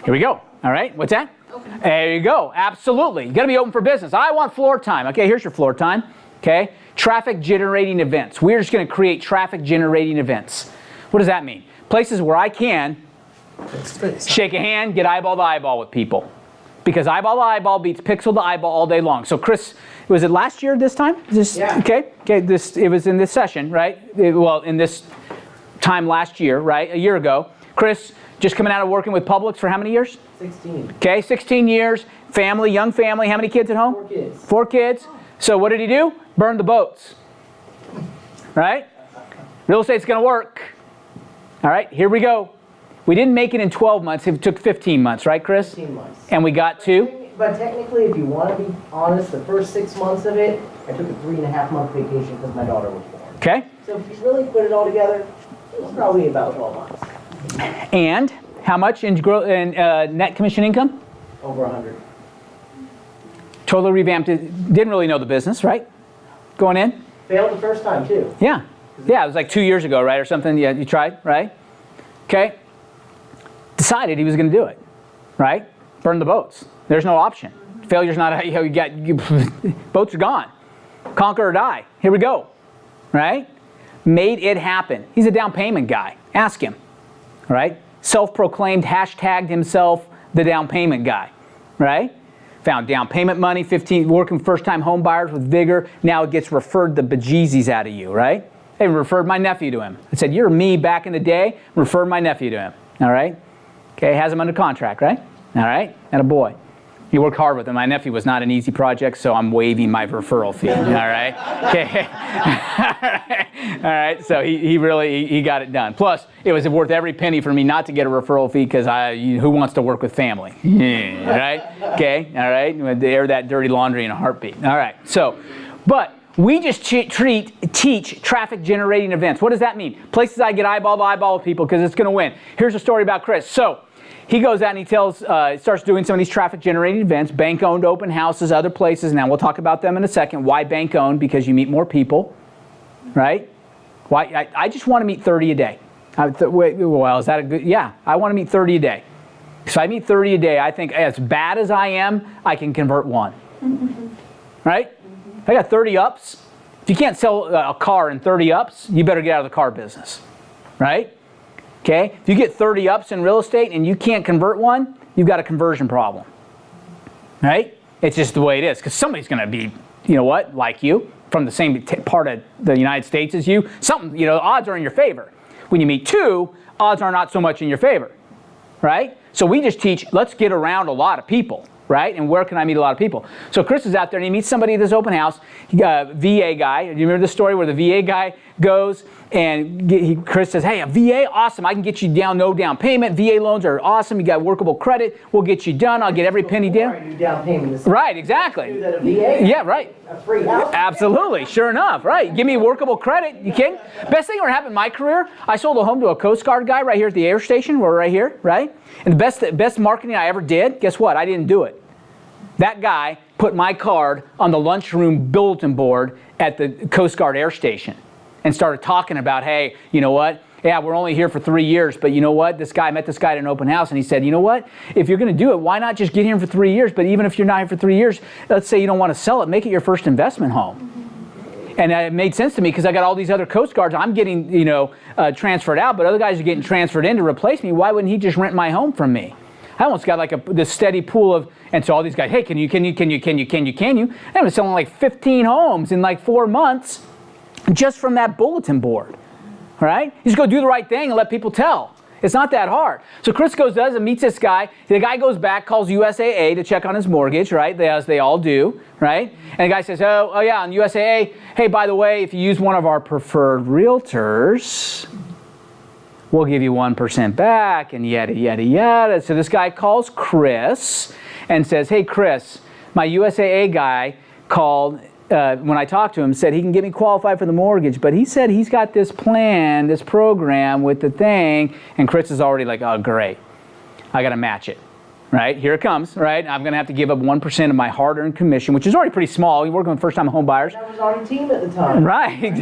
Here we go. All right, what's that? Okay. There you go. Absolutely. You got to be open for business. I want floor time. Okay, here's your floor time. Okay. Traffic generating events. We're just going to create traffic generating events. What does that mean? Places where I can shake a hand, get eyeball to eyeball with people. Because eyeball to eyeball beats pixel to eyeball all day long. So Chris, was it last year this time? Yeah. Okay. It was in this session, right? In this time last year, right? A year ago. Chris, just coming out of working with Publix for how many years? 16. Okay, 16 years. Family, young family. How many kids at home? 4 kids. 4 kids. So what did he do? Burn the boats. Right? Real estate's going to work. All right, here we go. We didn't make it in 12 months. It took 15 months, right, Chris? 15 months. And we got to? But technically, if you want to be honest, the first 6 months of it, I took a 3.5-month vacation because my daughter was born. Okay. So if you really put it all together, it was probably about 12 months. And how much in net commission income? Over 100. Totally revamped it. Didn't really know the business, right? Going in? Failed the first time, too. Yeah. Yeah, it was like 2 years ago, right, or something. Yeah, you tried, right? Okay. Decided he was going to do it, right? Burn the boats. There's no option. Failure's not how you got. Boats are gone. Conquer or die. Here we go, right? Made it happen. He's a down payment guy. Ask him, right? Self-proclaimed, hashtagged himself the down payment guy, right? Found down payment money, 15, working first-time home buyers with vigor. Now it gets referred the bejesus out of you, right? They referred my nephew to him. I said, you're me back in the day, referred my nephew to him, all right? Okay, has him under contract, right? All right, and a boy. He worked hard with him. My nephew was not an easy project, so I'm waiving my referral fee, all right? Okay, all right, so he really got it done. Plus, it was worth every penny for me not to get a referral fee because who wants to work with family, right? Okay, all right, air that dirty laundry in a heartbeat. All right, so, but we just teach traffic generating events. What does that mean? Places I get eyeball to eyeball with people because it's going to win. Here's a story about Chris. So he goes out and he starts doing some of these traffic generating events, bank owned open houses, other places. Now we'll talk about them in a second. Why bank owned? Because you meet more people, right? Why? I just want to meet 30 a day. Well, is that a good? Yeah, I want to meet 30 a day. So I meet 30 a day. I think as bad as I am, I can convert one, right? I got 30 ups. If you can't sell a car in 30 ups, you better get out of the car business, right? Okay? If you get 30 ups in real estate and you can't convert one, you've got a conversion problem, right? It's just the way it is because somebody's going to be, you know what, like you, from the same part of the United States as you. Something, you know, odds are in your favor. When you meet 2, odds are not so much in your favor, right? So we just teach, let's get around a lot of people. Right? And where can I meet a lot of people? So Chris is out there and he meets somebody at this open house, VA guy. Do you remember the story where the VA guy goes and Chris says, hey, a VA, awesome. I can get you down, no down payment. VA loans are awesome. You got workable credit. We'll get you done. I'll get every penny down. Down payment. Right, exactly. Do that a VA? Yeah, right. A free house? Absolutely, sure enough, right. Give me workable credit. You kidding? Best thing ever happened in my career, I sold a home to a Coast Guard guy right here at the air station. We're right here, right? And the best marketing I ever did, guess what? I didn't do it. That guy put my card on the lunchroom bulletin board at the Coast Guard air station and started talking about, hey, you know what? Yeah, we're only here for 3 years, but you know what? I met this guy at an open house, and he said, you know what? If you're going to do it, why not just get here for 3 years? But even if you're not here for 3 years, let's say you don't want to sell it, make it your first investment home. And it made sense to me because I got all these other Coast Guards. I'm getting, transferred out, but other guys are getting transferred in to replace me. Why wouldn't he just rent my home from me? I almost got like this steady pool of, and so all these guys, hey, can you? And I was selling like 15 homes in like 4 months just from that bulletin board, all right? You just go do the right thing and let people tell. It's not that hard. So Chris does and meets this guy. The guy goes back, calls USAA to check on his mortgage, right? As they all do, right? And the guy says, oh yeah, on USAA, hey, by the way, if you use one of our preferred realtors, we'll give you 1% back, and yada, yada, yada. So this guy calls Chris and says, hey, Chris, my USAA guy called when I talked to him, said he can get me qualified for the mortgage, but he said he's got this plan, this program with the thing, and Chris is already like, oh, great. I got to match it. Right? Here it comes, right? I'm going to have to give up 1% of my hard-earned commission, which is already pretty small. You're working with first-time home buyers. That was our team at the time. Right.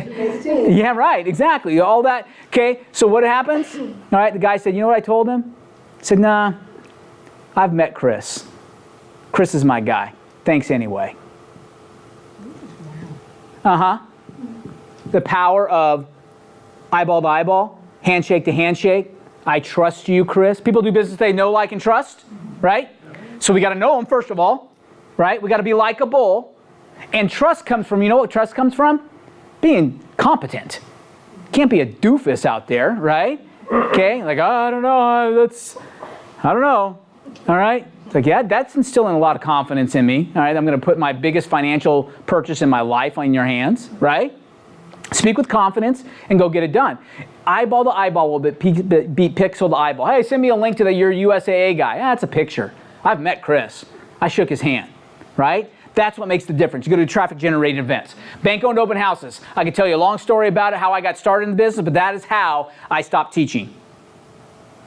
Yeah, right. Exactly. All that. Okay, so what happens? All right, the guy said, you know what I told him? He said, nah, I've met Chris. Chris is my guy. Thanks anyway. Uh-huh. The power of eyeball to eyeball, handshake to handshake. I trust you, Chris. People do business they know, like, and trust, right? So we got to know them, first of all, right? We got to be likable. And trust comes from, you know what trust comes from? Being competent. Can't be a doofus out there, right? Okay, like, oh, I don't know, I don't know, all right? It's like, yeah, that's instilling a lot of confidence in me, all right? I'm going to put my biggest financial purchase in my life on your hands, right? Speak with confidence and go get it done. Eyeball to eyeball will beat pixel to eyeball. Hey, send me a link to your USAA guy. That's a picture. I've met Chris. I shook his hand, right? That's what makes the difference. You go to traffic-generated events. Bank-owned open houses. I could tell you a long story about it, how I got started in the business, but that is how I stopped teaching,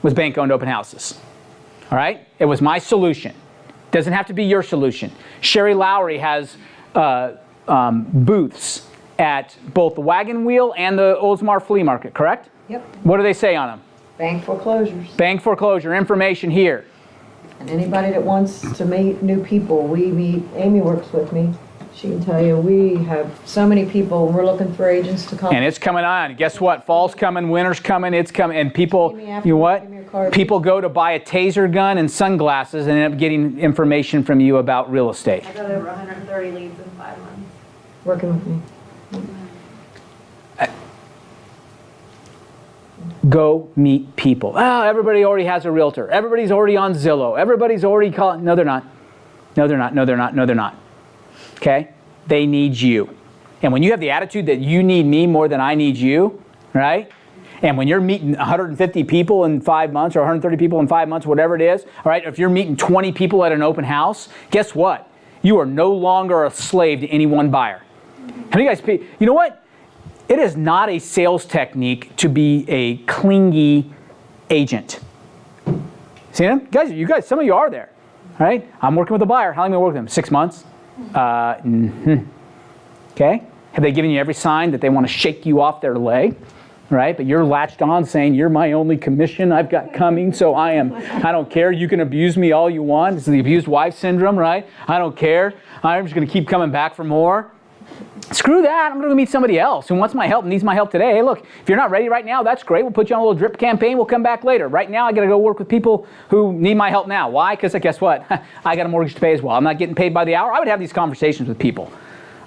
was bank-owned open houses. All right? It was my solution. Doesn't have to be your solution. Sherry Lowry has booths at both the Wagon Wheel and the Oldsmar Flea Market, correct? Yep. What do they say on them? Bank foreclosures. Bank foreclosure, information here. And anybody that wants to meet new people, we meet, Amy works with me. She can tell you, we have so many people, we're looking for agents to come. And it's coming on. Guess what? Fall's coming, winter's coming, it's coming. And people, you know what? People go to buy a taser gun and sunglasses and end up getting information from you about real estate. I got over 130 leads in 5 months. Working with me. Go meet people. Oh, everybody already has a realtor. Everybody's already on Zillow. Everybody's already calling. No, they're not. No, they're not. No, they're not. No, they're not. Okay? They need you. And when you have the attitude that you need me more than I need you, right? And when you're meeting 150 people in 5 months or 130 people in 5 months, whatever it is, all right, if you're meeting 20 people at an open house, guess what? You are no longer a slave to any one buyer. How do you guys, you know what? It is not a sales technique to be a clingy agent. See them? You guys, some of you are there, right? I'm working with a buyer. How long have I worked with them? 6 months? Okay? Have they given you every sign that they want to shake you off their leg? Right? But you're latched on saying, you're my only commission I've got coming, so I don't care. You can abuse me all you want. It's the abused wife syndrome, right? I don't care. I'm just going to keep coming back for more. Screw that. I'm going to meet somebody else who wants my help and needs my help today. Hey, look, if you're not ready right now, that's great. We'll put you on a little drip campaign. We'll come back later. Right now, I got to go work with people who need my help now. Why? Because guess what? I got a mortgage to pay as well. I'm not getting paid by the hour. I would have these conversations with people.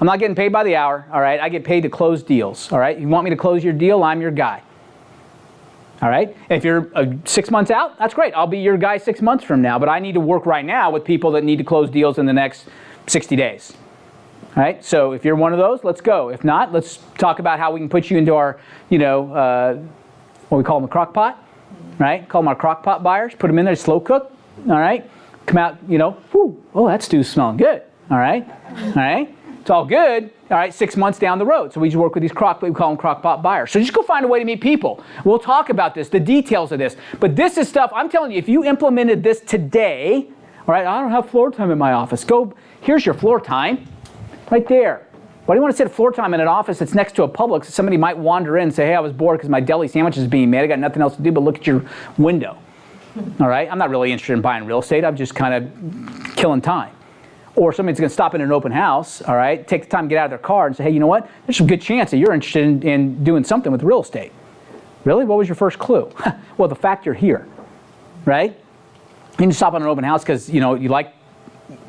I'm not getting paid by the hour, all right? I get paid to close deals, all right? You want me to close your deal? I'm your guy, all right? If you're 6 months out, that's great. I'll be your guy 6 months from now, but I need to work right now with people that need to close deals in the next 60 days. All right, so if you're one of those, let's go. If not, let's talk about how we can put you into our, what we call them, a crock pot, right? Call them our crock pot buyers. Put them in there, slow cook, all right? Come out, whoo, oh, that stew's smelling good, all right? All right, it's all good, all right, 6 months down the road. So we just work with these we call them crock pot buyers. So just go find a way to meet people. We'll talk about this, the details of this. But this is stuff, I'm telling you, if you implemented this today, all right, I don't have floor time in my office. Here's your floor time. Right there. Why do you want to sit at floor time in an office that's next to a Publix? So somebody might wander in and say, hey, I was bored because my deli sandwich is being made. I got nothing else to do but look at your window. All right? I'm not really interested in buying real estate. I'm just kind of killing time. Or somebody's going to stop in an open house, all right, take the time to get out of their car and say, hey, you know what? There's some good chance that you're interested in doing something with real estate. Really? What was your first clue? Well, the fact you're here, right? You can stop on an open house because, you like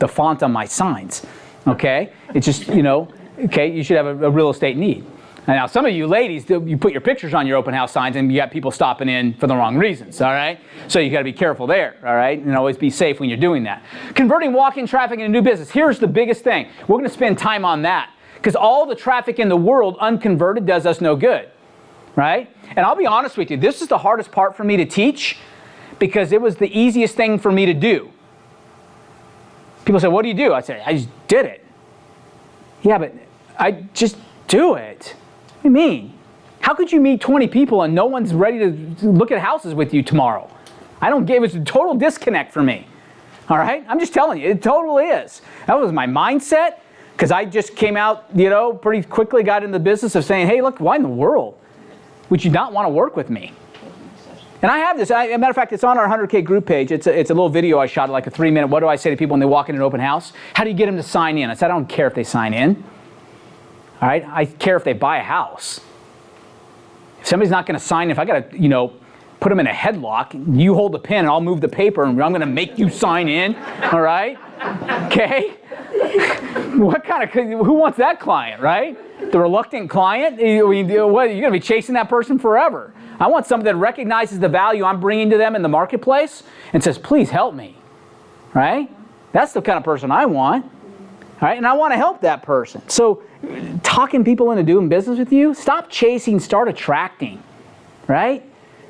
the font on my signs. Okay? It's just, okay, you should have a real estate need. And now, some of you ladies, you put your pictures on your open house signs and you got people stopping in for the wrong reasons, all right? So you got to be careful there, all right? And always be safe when you're doing that. Converting walk-in traffic into new business. Here's the biggest thing. We're going to spend time on that because all the traffic in the world unconverted does us no good, right? And I'll be honest with you, this is the hardest part for me to teach because it was the easiest thing for me to do. People say, what do you do? I say, I just did it. Yeah, but I just do it. What do you mean? How could you meet 20 people and no one's ready to look at houses with you tomorrow? I don't give, it's a total disconnect for me. All right? I'm just telling you, it totally is. That was my mindset, because I just came out, pretty quickly got in the business of saying, hey, look, why in the world would you not want to work with me? And I have this, as a matter of fact, it's on our 100K group page. It's a little video I shot, like a 3-minute, what do I say to people when they walk in an open house? How do you get them to sign in? I said, I don't care if they sign in. All right? I care if they buy a house. If somebody's not going to sign, if I got to, put them in a headlock, you hold the pen and I'll move the paper and I'm going to make you sign in, all right? Okay? Who wants that client, right? The reluctant client? You're going to be chasing that person forever. I want somebody that recognizes the value I'm bringing to them in the marketplace and says, please help me, right? That's the kind of person I want, all right? And I want to help that person. So talking people into doing business with you, stop chasing, start attracting, right?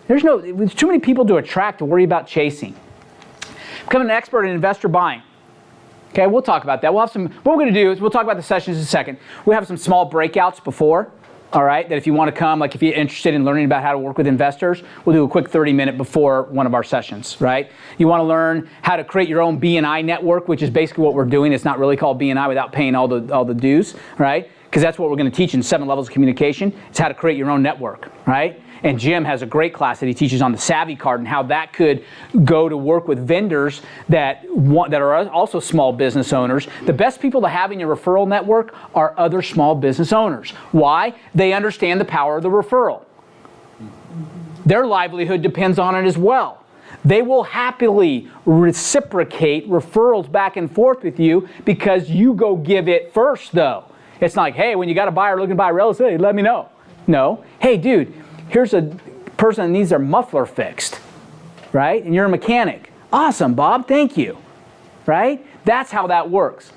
There's too many people to attract to worry about chasing. Become an expert in investor buying. Okay, we'll talk about that. What we're going to do is we'll talk about the sessions in a second. We have some small breakouts before, all right, that if you want to come, like if you're interested in learning about how to work with investors, we'll do a quick 30-minute before one of our sessions, right? You want to learn how to create your own BNI network, which is basically what we're doing. It's not really called BNI without paying all the dues, right? Because that's what we're going to teach in 7 levels of communication. It's how to create your own network, right? And Jim has a great class that he teaches on the Savvy Card and how that could go to work with vendors that are also small business owners. The best people to have in your referral network are other small business owners. Why? They understand the power of the referral. Their livelihood depends on it as well. They will happily reciprocate referrals back and forth with you because you go give it first, though. It's not like, hey, when you got a buyer looking to buy real estate, let me know. No. Hey, dude, here's a person that needs their muffler fixed, right? And you're a mechanic. Awesome, Bob, thank you, right? That's how that works.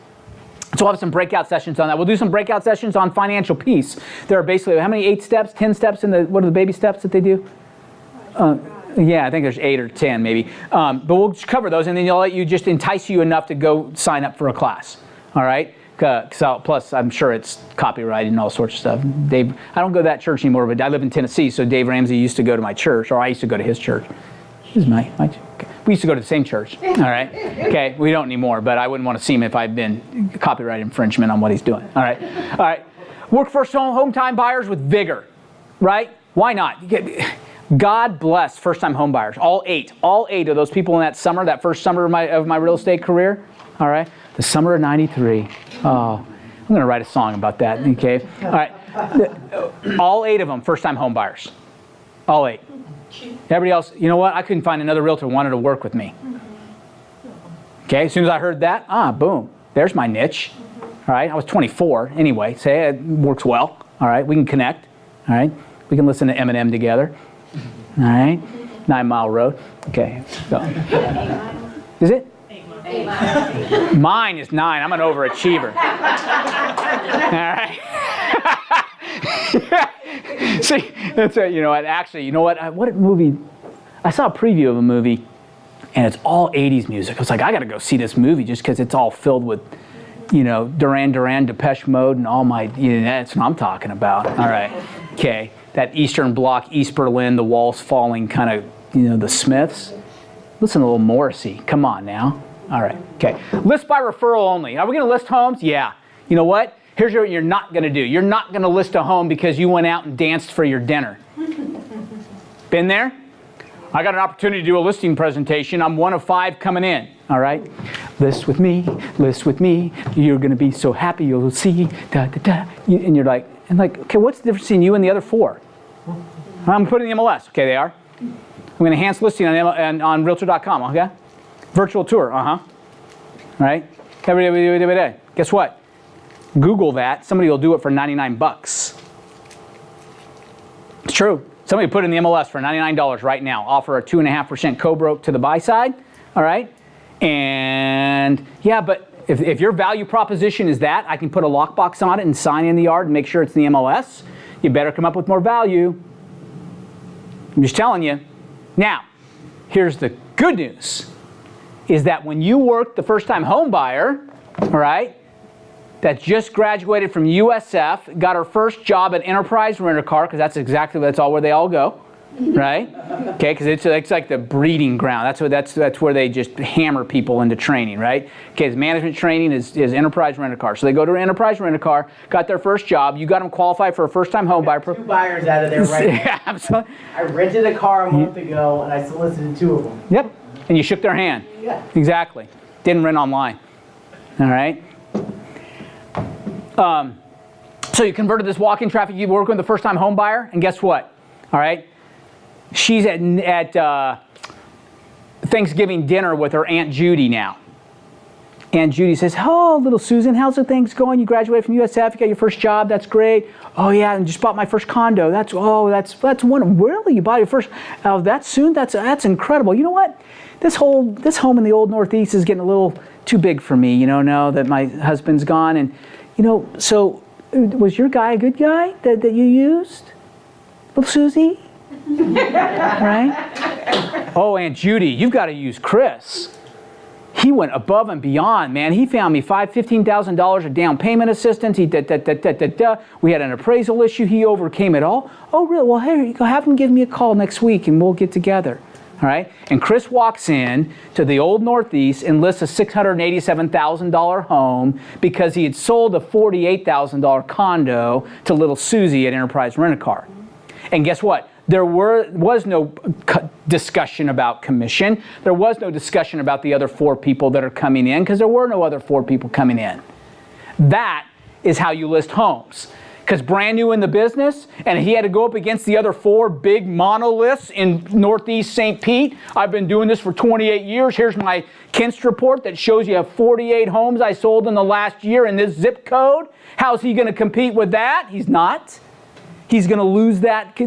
So we'll have some breakout sessions on that. We'll do some breakout sessions on financial peace. There are basically, how many, 8 steps, 10 steps what are the baby steps that they do? Yeah, I think there's 8 or 10 maybe. But we'll cover those and then I'll let you just entice you enough to go sign up for a class, all right? Plus, I'm sure it's copyrighted and all sorts of stuff. Dave, I don't go to that church anymore, but I live in Tennessee, so Dave Ramsey used to go to my church, or I used to go to his church. This is my okay. We used to go to the same church, all right? Okay, we don't anymore, but I wouldn't want to see him if I'd been copyright infringement on what he's doing, all right? All right, work first home time buyers with vigor, right? Why not? God bless first-time home buyers, all 8 of those people in that summer, that first summer of my real estate career, all right? The summer of '93. Oh, I'm going to write a song about that, okay? All right. All 8 of them, first-time home buyers. All 8. Everybody else, you know what? I couldn't find another realtor who wanted to work with me. Okay, as soon as I heard that, boom. There's my niche. All right, I was 24 anyway. Say it works well. All right, we can connect. All right, we can listen to Eminem together. All right, 9 Mile Road. Okay, so. Is it? Mine is 9. I'm an overachiever. All right. See, that's right. You know what? Actually, you know what? What movie? I saw a preview of a movie, and it's all 80s music. I was like, I got to go see this movie just because it's all filled with, Duran Duran, Depeche Mode, and all my. That's what I'm talking about. All right. Okay. That Eastern Bloc, East Berlin, the walls falling, kind of, the Smiths. Listen to a little Morrissey. Come on now. All right, okay. List by referral only. Are we going to list homes? Yeah. You know what? Here's what you're not going to do. You're not going to list a home because you went out and danced for your dinner. Been there? I got an opportunity to do a listing presentation. I'm one of 5 coming in. All right? List with me. You're going to be so happy you'll see. Da, da, da. And you're like, okay, what's the difference between you and the other 4? I'm putting the MLS. Okay, they are. I'm going to enhance listing on Realtor.com. Okay? Virtual tour, right? Every day. Guess what? Google that. Somebody will do it for $99. It's true. Somebody put in the MLS for $99 right now. Offer a 2.5% co-broke to the buy side, all right? And yeah, but if your value proposition is that, I can put a lockbox on it and sign in the yard and make sure it's in the MLS. You better come up with more value. I'm just telling you. Now, here's the good news. Is that when you work the first-time home buyer, all right, that just graduated from USF, got her first job at Enterprise Rent-A-Car, because that's all where they all go, right? Okay, because it's like the breeding ground. That's where they just hammer people into training, right? Okay, his management training is Enterprise Rent-A-Car. So they go to Enterprise Rent-A-Car, got their first job. You got them qualified for a first-time home buyer. 2 buyers out of there right now. Yeah, absolutely. I rented a car a month ago and I solicited 2 of them. Yep, and you shook their hand. Yeah. Exactly. Didn't rent online. All right. So you converted this walk-in traffic. You work with the first-time home buyer, and guess what? All right. She's at Thanksgiving dinner with her Aunt Judy now. Aunt Judy says, "Oh, little Susan, how's the things going? You graduated from USF, you got your first job, that's great. Oh yeah, and just bought my first condo. That's one. Really, you bought your first? Oh, that's soon. That's incredible. You know what? This home in the old Northeast is getting a little too big for me. You know, now that my husband's gone, and you know, so was your guy a good guy that you used, little Susie?" Right? "Oh, Aunt Judy, you've got to use Chris. He went above and beyond, man. He found me $15,000 of down payment assistance. We had an appraisal issue. He overcame it all." "Oh, really? Well, here you go. Have him give me a call next week and we'll get together." All right? And Chris walks in to the old Northeast and lists a $687,000 home because he had sold a $48,000 condo to little Susie at Enterprise Rent-A-Car. And guess what? There was no discussion about commission. There was no discussion about the other 4 people that are coming in because there were no other 4 people coming in. That is how you list homes. Because brand new in the business, and he had to go up against the other 4 big monoliths in Northeast St. Pete. "I've been doing this for 28 years. Here's my Kinst report that shows you have 48 homes I sold in the last year in this zip code." How's he going to compete with that? He's not. He's going to lose that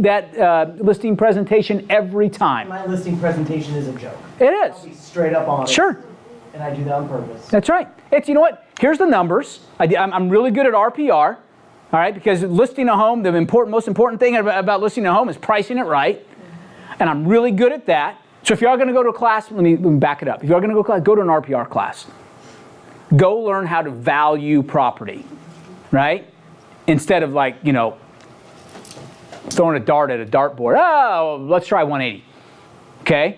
listing presentation every time. My listing presentation is a joke. It is. I'll be straight up honest. Sure. And I do that on purpose. That's right. You know what? Here's the numbers. I'm really good at RPR. All right, because listing a home, the most important thing about listing a home is pricing it right. And I'm really good at that. So if you are going to go to a class, let me back it up. If you are going to go to class, go to an RPR class. Go learn how to value property, right? Instead of throwing a dart at a dartboard. "Oh, let's try 180. Okay?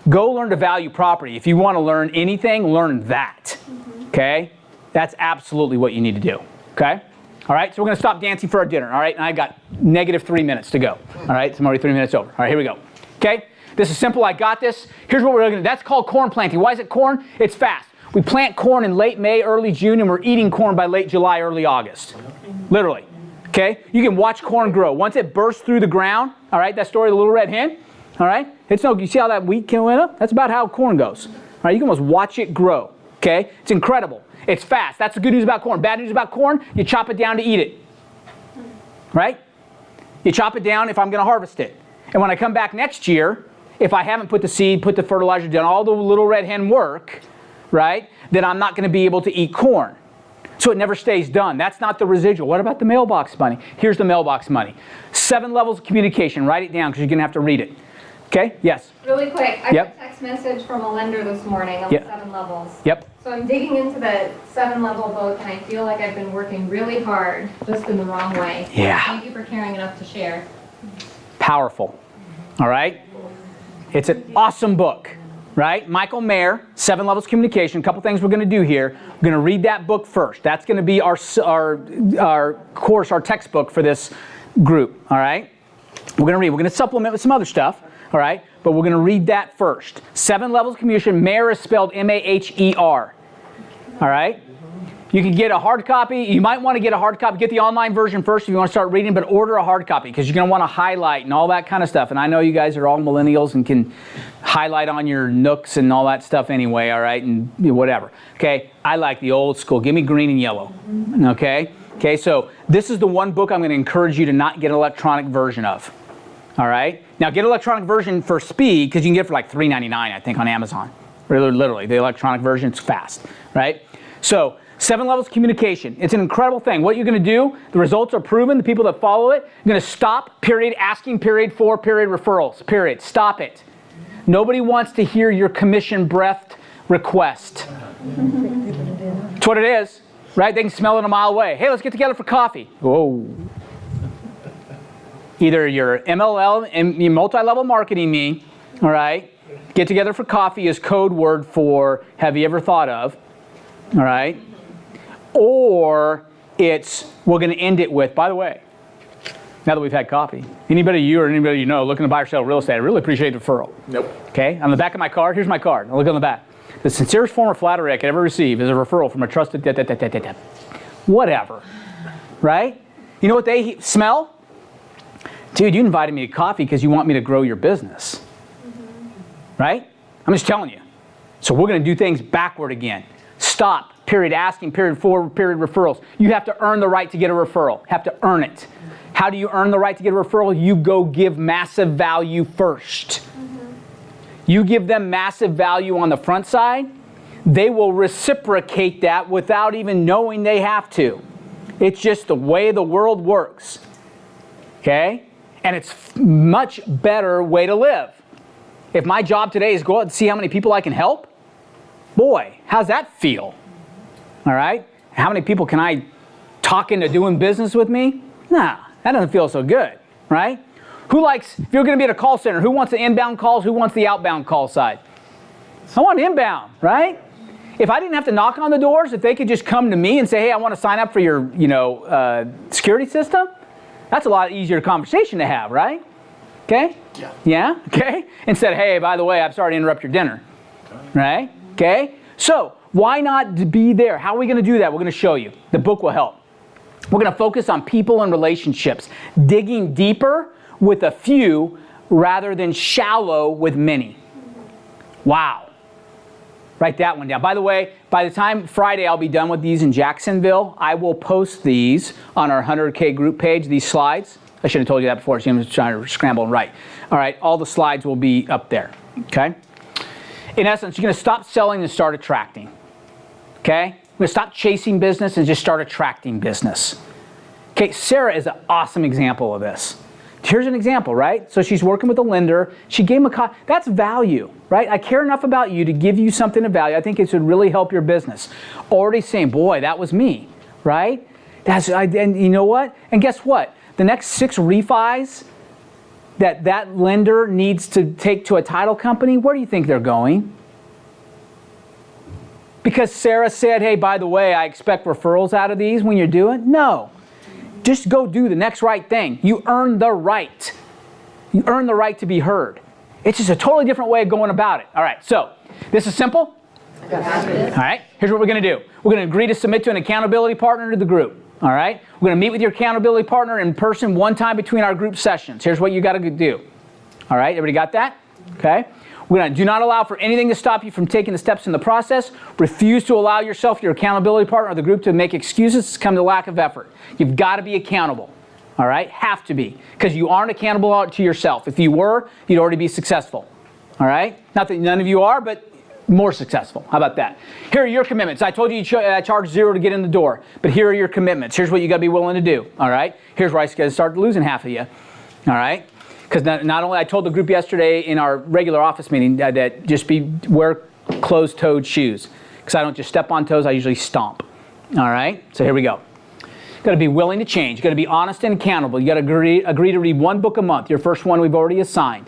Go learn to value property. If you want to learn anything, learn that. Okay? That's absolutely what you need to do. Okay? All right, so we're going to stop dancing for our dinner. All right, and I got -3 minutes to go. All right, so I'm already 3 minutes over. All right, here we go. Okay, this is simple. I got this. Here's what we're going to do. That's called corn planting. Why is it corn? It's fast. We plant corn in late May, early June, and we're eating corn by late July, early August. Literally. Okay, you can watch corn grow. Once it bursts through the ground, all right, that story of the little red hen, all right, you see how that wheat can went up? That's about how corn goes. All right, you can almost watch it grow. Okay, it's incredible. It's fast. That's the good news about corn. Bad news about corn, you chop it down to eat it. Right? You chop it down if I'm going to harvest it. And when I come back next year, if I haven't put the seed, put the fertilizer, done all the little red hen work, right, then I'm not going to be able to eat corn. So it never stays done. That's not the residual. What about the mailbox money? Here's the mailbox money. 7 levels of communication. Write it down because you're going to have to read it. Okay? Yes? Really quick, I Yep. got a text message from a lender this morning on Yep. the 7 levels. Yep. So I'm digging into the 7-level book, and I feel like I've been working really hard, just in the wrong way. Yeah. Thank you for caring enough to share. Powerful. All right? It's an awesome book. Right? Michael Mayer, 7 Levels of Communication. A couple things we're going to do here. We're going to read that book first. That's going to be our course, our textbook for this group. All right? We're going to read. We're going to supplement with some other stuff. All right? But we're going to read that first. 7 Levels of Communication. Mayer is spelled M-A-H-E-R. All right? You can get a hard copy. You might want to get a hard copy. Get the online version first if you want to start reading, but order a hard copy because you're going to want to highlight and all that kind of stuff. And I know you guys are all millennials and can highlight on your nooks and all that stuff anyway, all right, and whatever. Okay, I like the old school. Give me green and yellow. Okay? Okay, so this is the one book I'm going to encourage you to not get an electronic version of. All right? Now, get an electronic version for speed because you can get it for like $3.99, I think, on Amazon. Literally, the electronic version, it's fast, right? So, 7 Levels of Communication. It's an incredible thing. What you're going to do, the results are proven. The people that follow it, you're going to stop, period, asking, period, for, period, referrals, period. Stop it. Nobody wants to hear your commission breathed request. That's what it is. right? They can smell it a mile away. Hey, let's get together for coffee. Whoa. Either your MLL, your multi-level marketing me, all right? Get together for coffee is code word for have you ever thought of, all right? Or it's we're going to end it with, by the way, now that we've had coffee, anybody you or anybody you know looking to buy or sell real estate, I really appreciate the referral. Nope. Okay, on the back of my card, here's my card. I'll look on the back. The sincerest form of flattery I could ever receive is a referral from a trusted whatever, right? You know what they smell? Dude, you invited me to coffee because you want me to grow your business, right? I'm just telling you. So we're going to do things backward again. Stop, period, asking, period, forward, period, referrals. You have to earn the right to get a referral. Have to earn it. How do you earn the right to get a referral? You go give massive value first. You give them massive value on the front side, they will reciprocate that without even knowing they have to. It's just the way the world works. Okay? And it's much better way to live. If my job today is go out and see how many people I can help, boy, how's that feel? All right? How many people can I talk into doing business with me? Nah, that doesn't feel so good, right? Who likes, if you're going to be at a call center, who wants the inbound calls, who wants the outbound call side? I want inbound, right? If I didn't have to knock on the doors, if they could just come to me and say, hey, I want to sign up for your, security system, that's a lot easier conversation to have, right? Okay? Yeah. Yeah? Okay? Instead of, hey, by the way, I'm sorry to interrupt your dinner, right? Okay? So, why not be there? How are we going to do that? We're going to show you. The book will help. We're going to focus on people and relationships, digging deeper with a few rather than shallow with many. Wow. Write that one down. By the way, by the time Friday I'll be done with these in Jacksonville, I will post these on our 100K group page, these slides. I should have told you that before, so I'm just trying to scramble and write. All right, all the slides will be up there, okay? In essence, you're going to stop selling and start attracting, okay? We're going to stop chasing business and just start attracting business. Okay, Sarah is an awesome example of this. Here's an example, right? So she's working with a lender. She gave him a that's value, right? I care enough about you to give you something of value. I think it should really help your business. Already saying, boy, that was me, right? And you know what? And guess what? The next 6 refis that lender needs to take to a title company, where do you think they're going? Because Sarah said, hey, by the way, I expect referrals out of these when you're doing? No. Just go do the next right thing. You earn the right. You earn the right to be heard. It's just a totally different way of going about it. All right, so this is simple. All right, here's what we're going to do. We're going to agree to submit to an accountability partner to the group. All right, we're going to meet with your accountability partner in person one time between our group sessions. Here's what you got to do. All right, everybody got that? Okay. We're going to do not allow for anything to stop you from taking the steps in the process. Refuse to allow yourself, your accountability partner, or the group to make excuses to come to lack of effort. You've got to be accountable. All right? Have to be. Because you aren't accountable to yourself. If you were, you'd already be successful. All right? Not that none of you are, but more successful. How about that? Here are your commitments. I told you I charge $0 to get in the door. But here are your commitments. Here's what you got to be willing to do. All right? Here's where I start losing half of you. All right? Because not only I told the group yesterday in our regular office meeting that just wear closed-toed shoes. Because I don't just step on toes, I usually stomp. All right? So here we go. Got to be willing to change. Got to be honest and accountable. You got to agree to read 1 book a month. Your first one we've already assigned.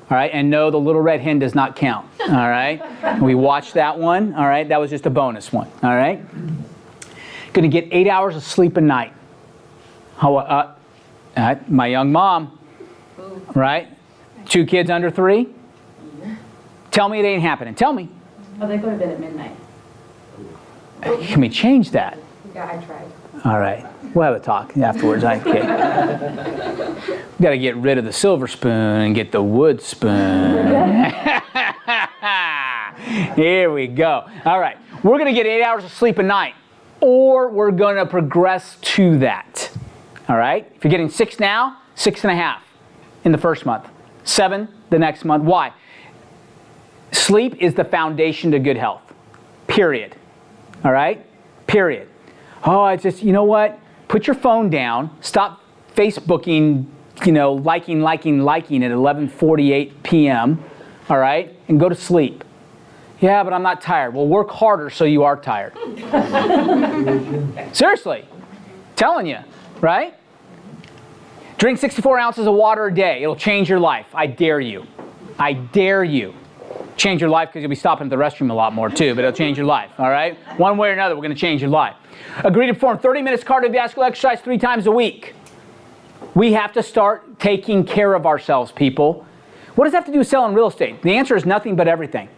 All right? And no, the little red hen does not count. All right? We watched that one. All right? That was just a bonus one. All right? Going to get 8 hours of sleep a night. My young mom. Right? 2 kids under 3? Tell me it ain't happening. Tell me. Oh, they go to bed at midnight. Can we change that? Yeah, I tried. All right. We'll have a talk afterwards. Okay. We got to get rid of the silver spoon and get the wood spoon. Here we go. All right. We're going to get 8 hours of sleep a night, or we're going to progress to that. All right? If you're getting 6 now, 6.5 in the first month. 7 the next month. Why? Sleep is the foundation to good health. Period. All right? Period. Oh, it's just, you know what? Put your phone down. Stop Facebooking, liking at 11:48 p.m. All right? And go to sleep. Yeah, but I'm not tired. Well, work harder so you are tired. Seriously. Telling you, right? Drink 64 ounces of water a day. It'll change your life. I dare you. I dare you. Change your life because you'll be stopping at the restroom a lot more too, but it'll change your life, all right? One way or another, we're going to change your life. Agree to perform 30 minutes cardiovascular exercise 3 times a week. We have to start taking care of ourselves, people. What does that have to do with selling real estate? The answer is nothing but everything.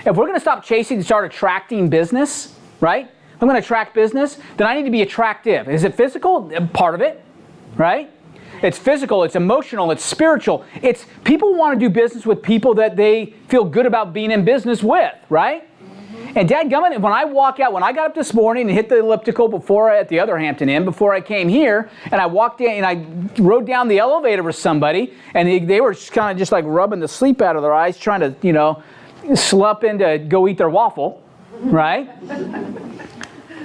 If we're going to stop chasing and start attracting business, right? I'm going to attract business, then I need to be attractive. Is it physical? Part of it, right? It's physical, it's emotional, it's spiritual. It's people want to do business with people that they feel good about being in business with, right? And dadgummit, when I walk out, when I got up this morning and hit the elliptical before at the other Hampton Inn, before I came here, and I walked in and I rode down the elevator with somebody, and they were kind of just like rubbing the sleep out of their eyes, trying to, you know, slup in to go eat their waffle, right?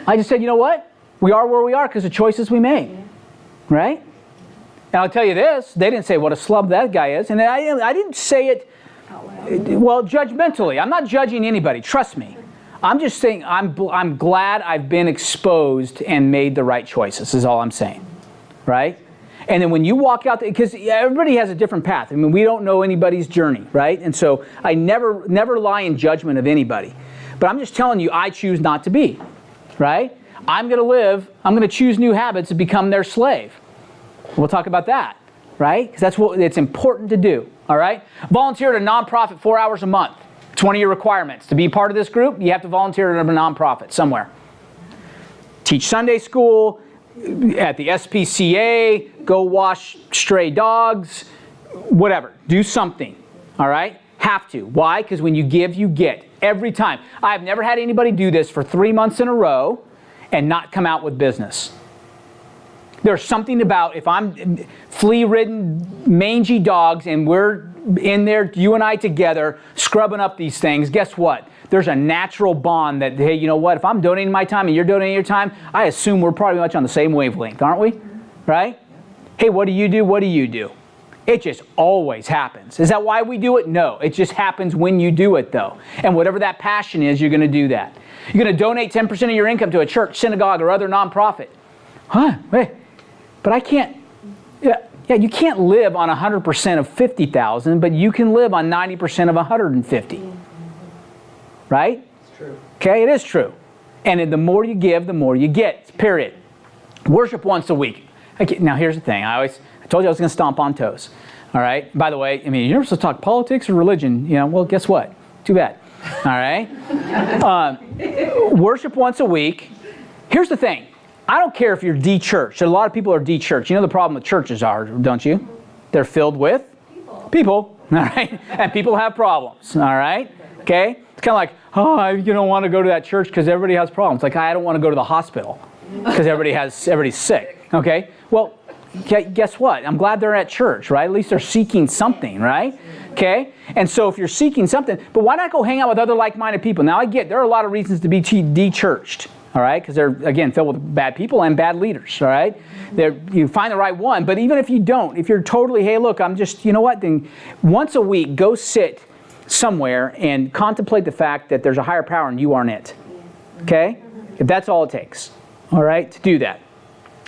I just said, you know what? We are where we are because of choices we made, right? And I'll tell you this, they didn't say what a slub that guy is, and I didn't say it, well, judgmentally. I'm not judging anybody, trust me. I'm just saying I'm glad I've been exposed and made the right choices, is all I'm saying, right? And then when you walk out, because everybody has a different path. I mean, we don't know anybody's journey, right? And so I never lie in judgment of anybody. But I'm just telling you, I choose not to be, right? I'm going to choose new habits and become their slave. We'll talk about that, right? Because that's what it's important to do, all right? Volunteer at a nonprofit 4 hours a month. It's one of your requirements. To be part of this group, you have to volunteer at a nonprofit somewhere. Teach Sunday school, at the SPCA, go wash stray dogs, whatever. Do something, all right? Have to. Why? Because when you give, you get. Every time. I've never had anybody do this for 3 months in a row and not come out with business. There's something about if I'm flea-ridden, mangy dogs and we're in there, you and I together, scrubbing up these things, guess what? There's a natural bond that, hey, you know what? If I'm donating my time and you're donating your time, I assume we're probably much on the same wavelength, aren't we? Right? Hey, what do you do? What do you do? It just always happens. Is that why we do it? No. It just happens when you do it, though. And whatever that passion is, you're going to do that. You're going to donate 10% of your income to a church, synagogue, or other nonprofit. Huh? Wait. But I can't. Yeah, you can't live on 100% of 50,000, but you can live on 90% of 150. Right? It's true. Okay, it is true. And the more you give, the more you get. Period. Worship once a week. Okay, now here's the thing. I told you I was going to stomp on toes. All right? By the way, I mean, you're supposed to talk politics or religion. You know, well, guess what? Too bad. All right? Worship once a week. Here's the thing. I don't care if you're de-churched. A lot of people are de-churched. You know the problem with churches are, don't you? They're filled with people. All right? And people have problems. All right? Okay? It's kind of like, oh, you don't want to go to that church because everybody has problems. Like, I don't want to go to the hospital because everybody's sick. Okay? Well, guess what? I'm glad they're at church, right? At least they're seeking something, right? Okay? And so if you're seeking something, but why not go hang out with other like-minded people? Now, I get there are a lot of reasons to be de-churched. All right, because they're, again, filled with bad people and bad leaders, all right? You find the right one, but even if you don't, if you're totally, hey, look, I'm just, you know what, then once a week, go sit somewhere and contemplate the fact that there's a higher power and you aren't it, okay? If that's all it takes, all right, to do that.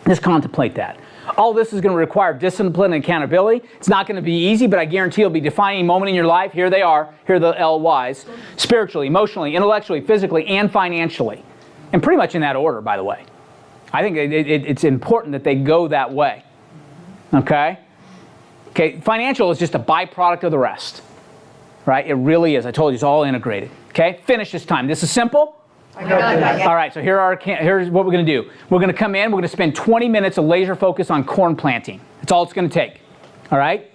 Just contemplate that. All this is going to require discipline and accountability. It's not going to be easy, but I guarantee it'll be a defining moment in your life. Here they are. Here are the LYs. Spiritually, emotionally, intellectually, physically, and financially. And pretty much in that order, by the way. I think it's important that they go that way. Okay? Okay, financial is just a byproduct of the rest. Right? It really is. I told you, it's all integrated. Okay? Finish this time. This is simple. All right, so here's what we're going to do. We're going to come in, we're going to spend 20 minutes of laser focus on corn planting. That's all it's going to take. All right?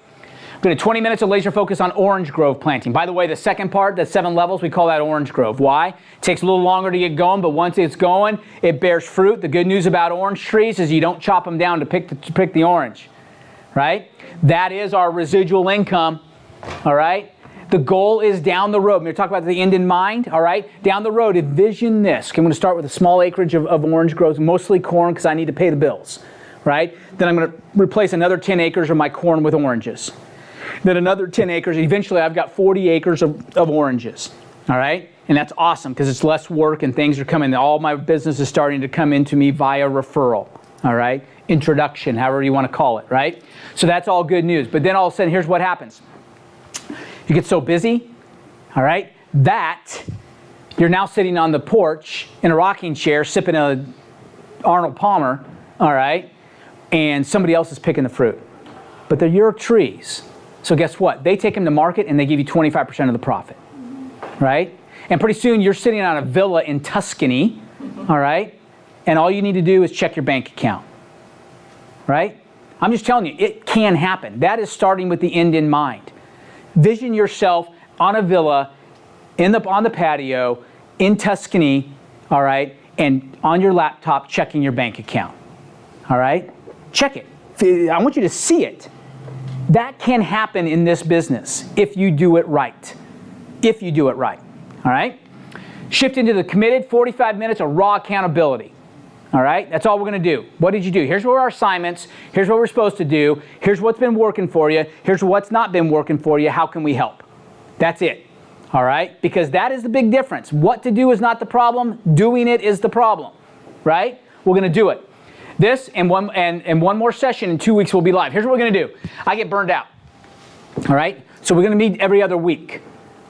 We're going to 20 minutes of laser focus on orange grove planting. By the way, the second part, the 7 levels, we call that orange grove. Why? It takes a little longer to get going, but once it's going, it bears fruit. The good news about orange trees is you don't chop them down to pick the orange. Right? That is our residual income. All right? The goal is down the road. We're talking about the end in mind. All right? Down the road, envision this. Okay, I'm going to start with a small acreage of orange groves, mostly corn because I need to pay the bills. Right? Then I'm going to replace another 10 acres of my corn with oranges. Then another 10 acres. Eventually, I've got 40 acres of oranges. All right? And that's awesome because it's less work and things are coming. All my business is starting to come into me via referral. All right? Introduction, however you want to call it, right? So that's all good news. But then all of a sudden, here's what happens. You get so busy, all right, that you're now sitting on the porch in a rocking chair sipping a Arnold Palmer, all right, and somebody else is picking the fruit. But they're your trees. So guess what? They take them to market and they give you 25% of the profit, right? And pretty soon you're sitting on a villa in Tuscany, all right, and all you need to do is check your bank account, right? I'm just telling you, it can happen. That is starting with the end in mind. Vision yourself on a villa on the patio in Tuscany, all right, and on your laptop checking your bank account, all right? Check it. I want you to see it. That can happen in this business if you do it right. If you do it right, all right? Shift into the committed 45 minutes of raw accountability, all right? That's all we're going to do. What did you do? Here's what our assignments. Here's what we're supposed to do. Here's what's been working for you. Here's what's not been working for you. How can we help? That's it, all right? Because that is the big difference. What to do is not the problem. Doing it is the problem, right? We're going to do it. This and one more session in 2 weeks we'll be live. Here's what we're going to do. I get burned out, all right? So we're going to meet every other week,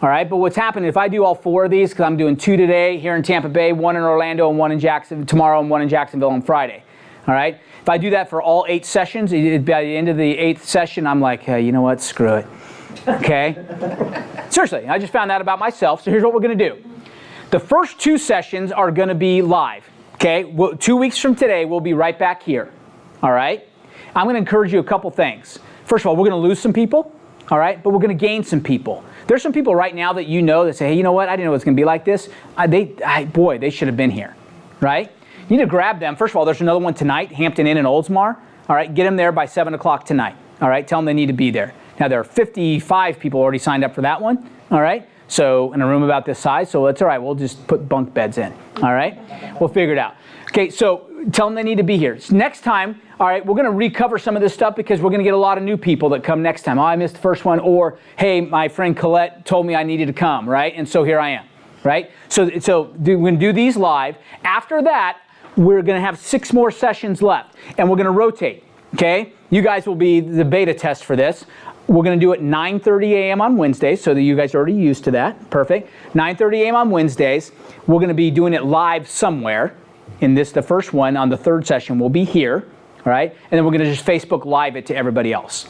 all right? But what's happening, if I do all 4 of these, because I'm doing 2 today here in Tampa Bay, 1 in Orlando, and 1 in Jacksonville tomorrow, and 1 in Jacksonville on Friday, all right? If I do that for all 8 sessions, by the end of the 8th session, I'm like, hey, you know what, screw it, okay? Seriously, I just found that about myself, so here's what we're going to do. The first 2 sessions are going to be live. Okay, 2 weeks from today, we'll be right back here, all right? I'm going to encourage you a couple things. First of all, we're going to lose some people, all right? But we're going to gain some people. There's some people right now that you know that say, hey, you know what? I didn't know it was going to be like this. Boy, they should have been here, right? You need to grab them. First of all, there's another one tonight, Hampton Inn in Oldsmar, all right? Get them there by 7 o'clock tonight, all right? Tell them they need to be there. Now, there are 55 people already signed up for that one, all right? So in a room about this size, so it's all right. We'll just put bunk beds in, all right? We'll figure it out. Okay, so tell them they need to be here. So next time, all right, we're going to recover some of this stuff because we're going to get a lot of new people that come next time. Oh, I missed the first one, or hey, my friend Colette told me I needed to come, right? And so here I am, right? So we're going to do these live. After that, we're going to have 6 more sessions left, and we're going to rotate, okay? You guys will be the beta test for this. We're going to do it 9:30 a.m. on Wednesdays, so that you guys are already used to that. Perfect. 9:30 a.m. on Wednesdays. We're going to be doing it live somewhere. In this, the first one on the 3rd session will be here, all right? And then we're going to just Facebook Live it to everybody else,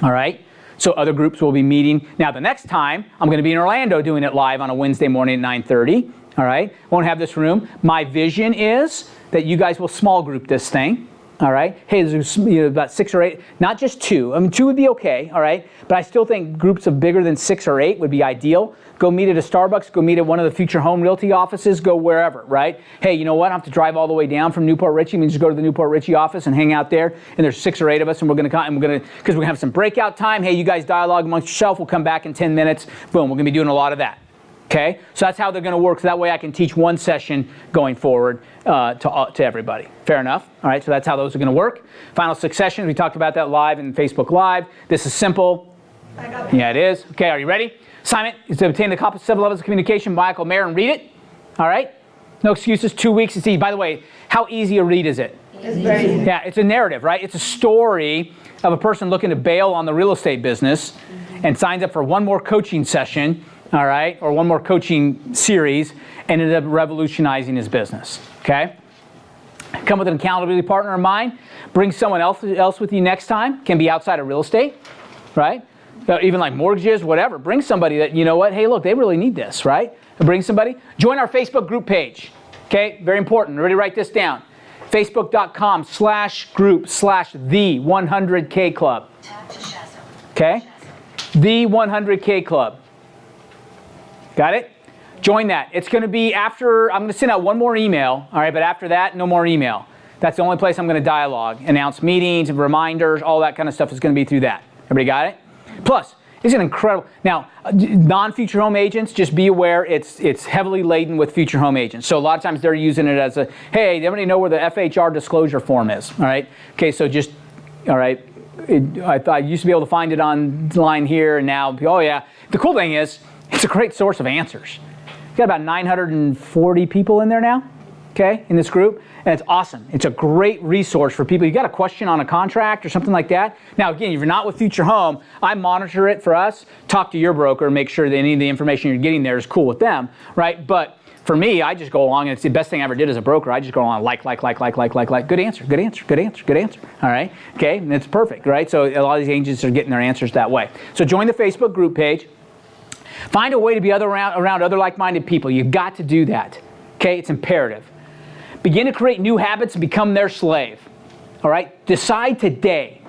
all right? So other groups will be meeting. Now, the next time, I'm going to be in Orlando doing it live on a Wednesday morning at 9:30, all right? Won't have this room. My vision is that you guys will small group this thing. All right. Hey, there's about 6 or 8, not just 2. I mean, 2 would be okay. All right. But I still think groups of bigger than 6 or 8 would be ideal. Go meet at a Starbucks. Go meet at one of the Future Home Realty offices. Go wherever. Right. Hey, you know what? I have to drive all the way down from Newport Richey. We just go to the Newport Richey office and hang out there. And there's 6 or 8 of us, and because we're gonna have some breakout time. Hey, you guys dialogue amongst yourself. We'll come back in 10 minutes. Boom. We're gonna be doing a lot of that. Okay, so that's how they're going to work. So that way I can teach one session going forward to everybody. Fair enough. All right, so that's how those are going to work. Final 6 sessions. We talked about that live in Facebook Live. This is simple. Yeah, it is. Okay, are you ready? Assignment is to obtain the copy of 7 levels of communication by Michael Mayer and read it. All right. No excuses. 2 weeks to see. By the way, how easy a read is it? It's very easy. Yeah, it's a narrative, right? It's a story of a person looking to bail on the real estate business and signs up for one more coaching session. All right, or one more coaching series, and ended up revolutionizing his business, okay? Come with an accountability partner in mind. Bring someone else with you next time. Can be outside of real estate, right? Even like mortgages, whatever. Bring somebody that, you know what, hey, look, they really need this, right? Bring somebody. Join our Facebook group page, okay? Very important. Ready to write this down. Facebook.com/group/the100K Club. Okay? The 100K Club. Got it? Join that. It's going to be after, I'm going to send out one more email, all right, but after that, no more email. That's the only place I'm going to dialogue, announce meetings, reminders, all that kind of stuff is going to be through that. Everybody got it? Plus, it's an incredible, now, non-future home agents, just be aware it's heavily laden with future home agents. So a lot of times they're using it as a, hey, everybody know where the FHR disclosure form is, all right? Okay, so just, all right, I used to be able to find it online here, and now, oh yeah. The cool thing is, It's a great source of answers. We've got about 940 people in there now, okay, in this group, and it's awesome. It's a great resource for people. You got a question on a contract or something like that. Now, again, if you're not with Future Home, I monitor it for us. Talk to your broker and make sure that any of the information you're getting there is cool with them, right? But for me, I just go along, and it's the best thing I ever did as a broker. I just go along, like. Good answer, good answer, good answer, good answer. All right, okay, and it's perfect, right? So a lot of these agents are getting their answers that way. So join the Facebook group page. Find a way to be around other like-minded people. You've got to do that, okay? It's imperative. Begin to create new habits and become their slave, all right? Decide today,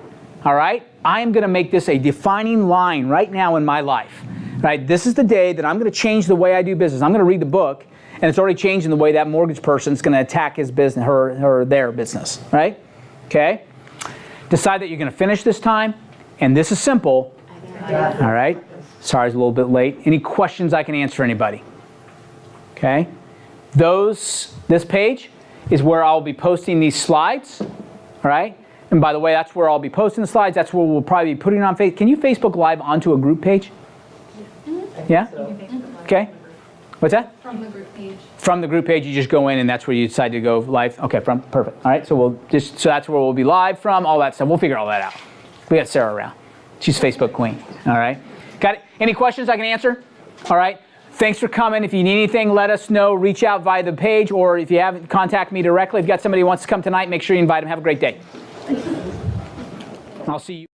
all right? I am going to make this a defining line right now in my life, right? This is the day that I'm going to change the way I do business. I'm going to read the book, and it's already changing the way that mortgage person's going to attack his business, her their business, right? Okay? Decide that you're going to finish this time, and this is simple, all right? Sorry, it's a little bit late. Any questions I can answer anybody? Okay? This page is where I'll be posting these slides, all right? And by the way, that's where I'll be posting the slides. That's where we'll probably be putting it on Facebook. Can you Facebook Live onto a group page? Yeah? Okay. What's that? From the group page. From the group page, you just go in, and that's where you decide to go live. Okay, perfect. All right, so that's where we'll be live from, all that stuff. We'll figure all that out. We got Sarah around. She's Facebook queen. All right. Got it? Any questions I can answer? All right. Thanks for coming. If you need anything, let us know. Reach out via the page, or if you haven't, contact me directly. If you've got somebody who wants to come tonight, make sure you invite them. Have a great day. I'll see you.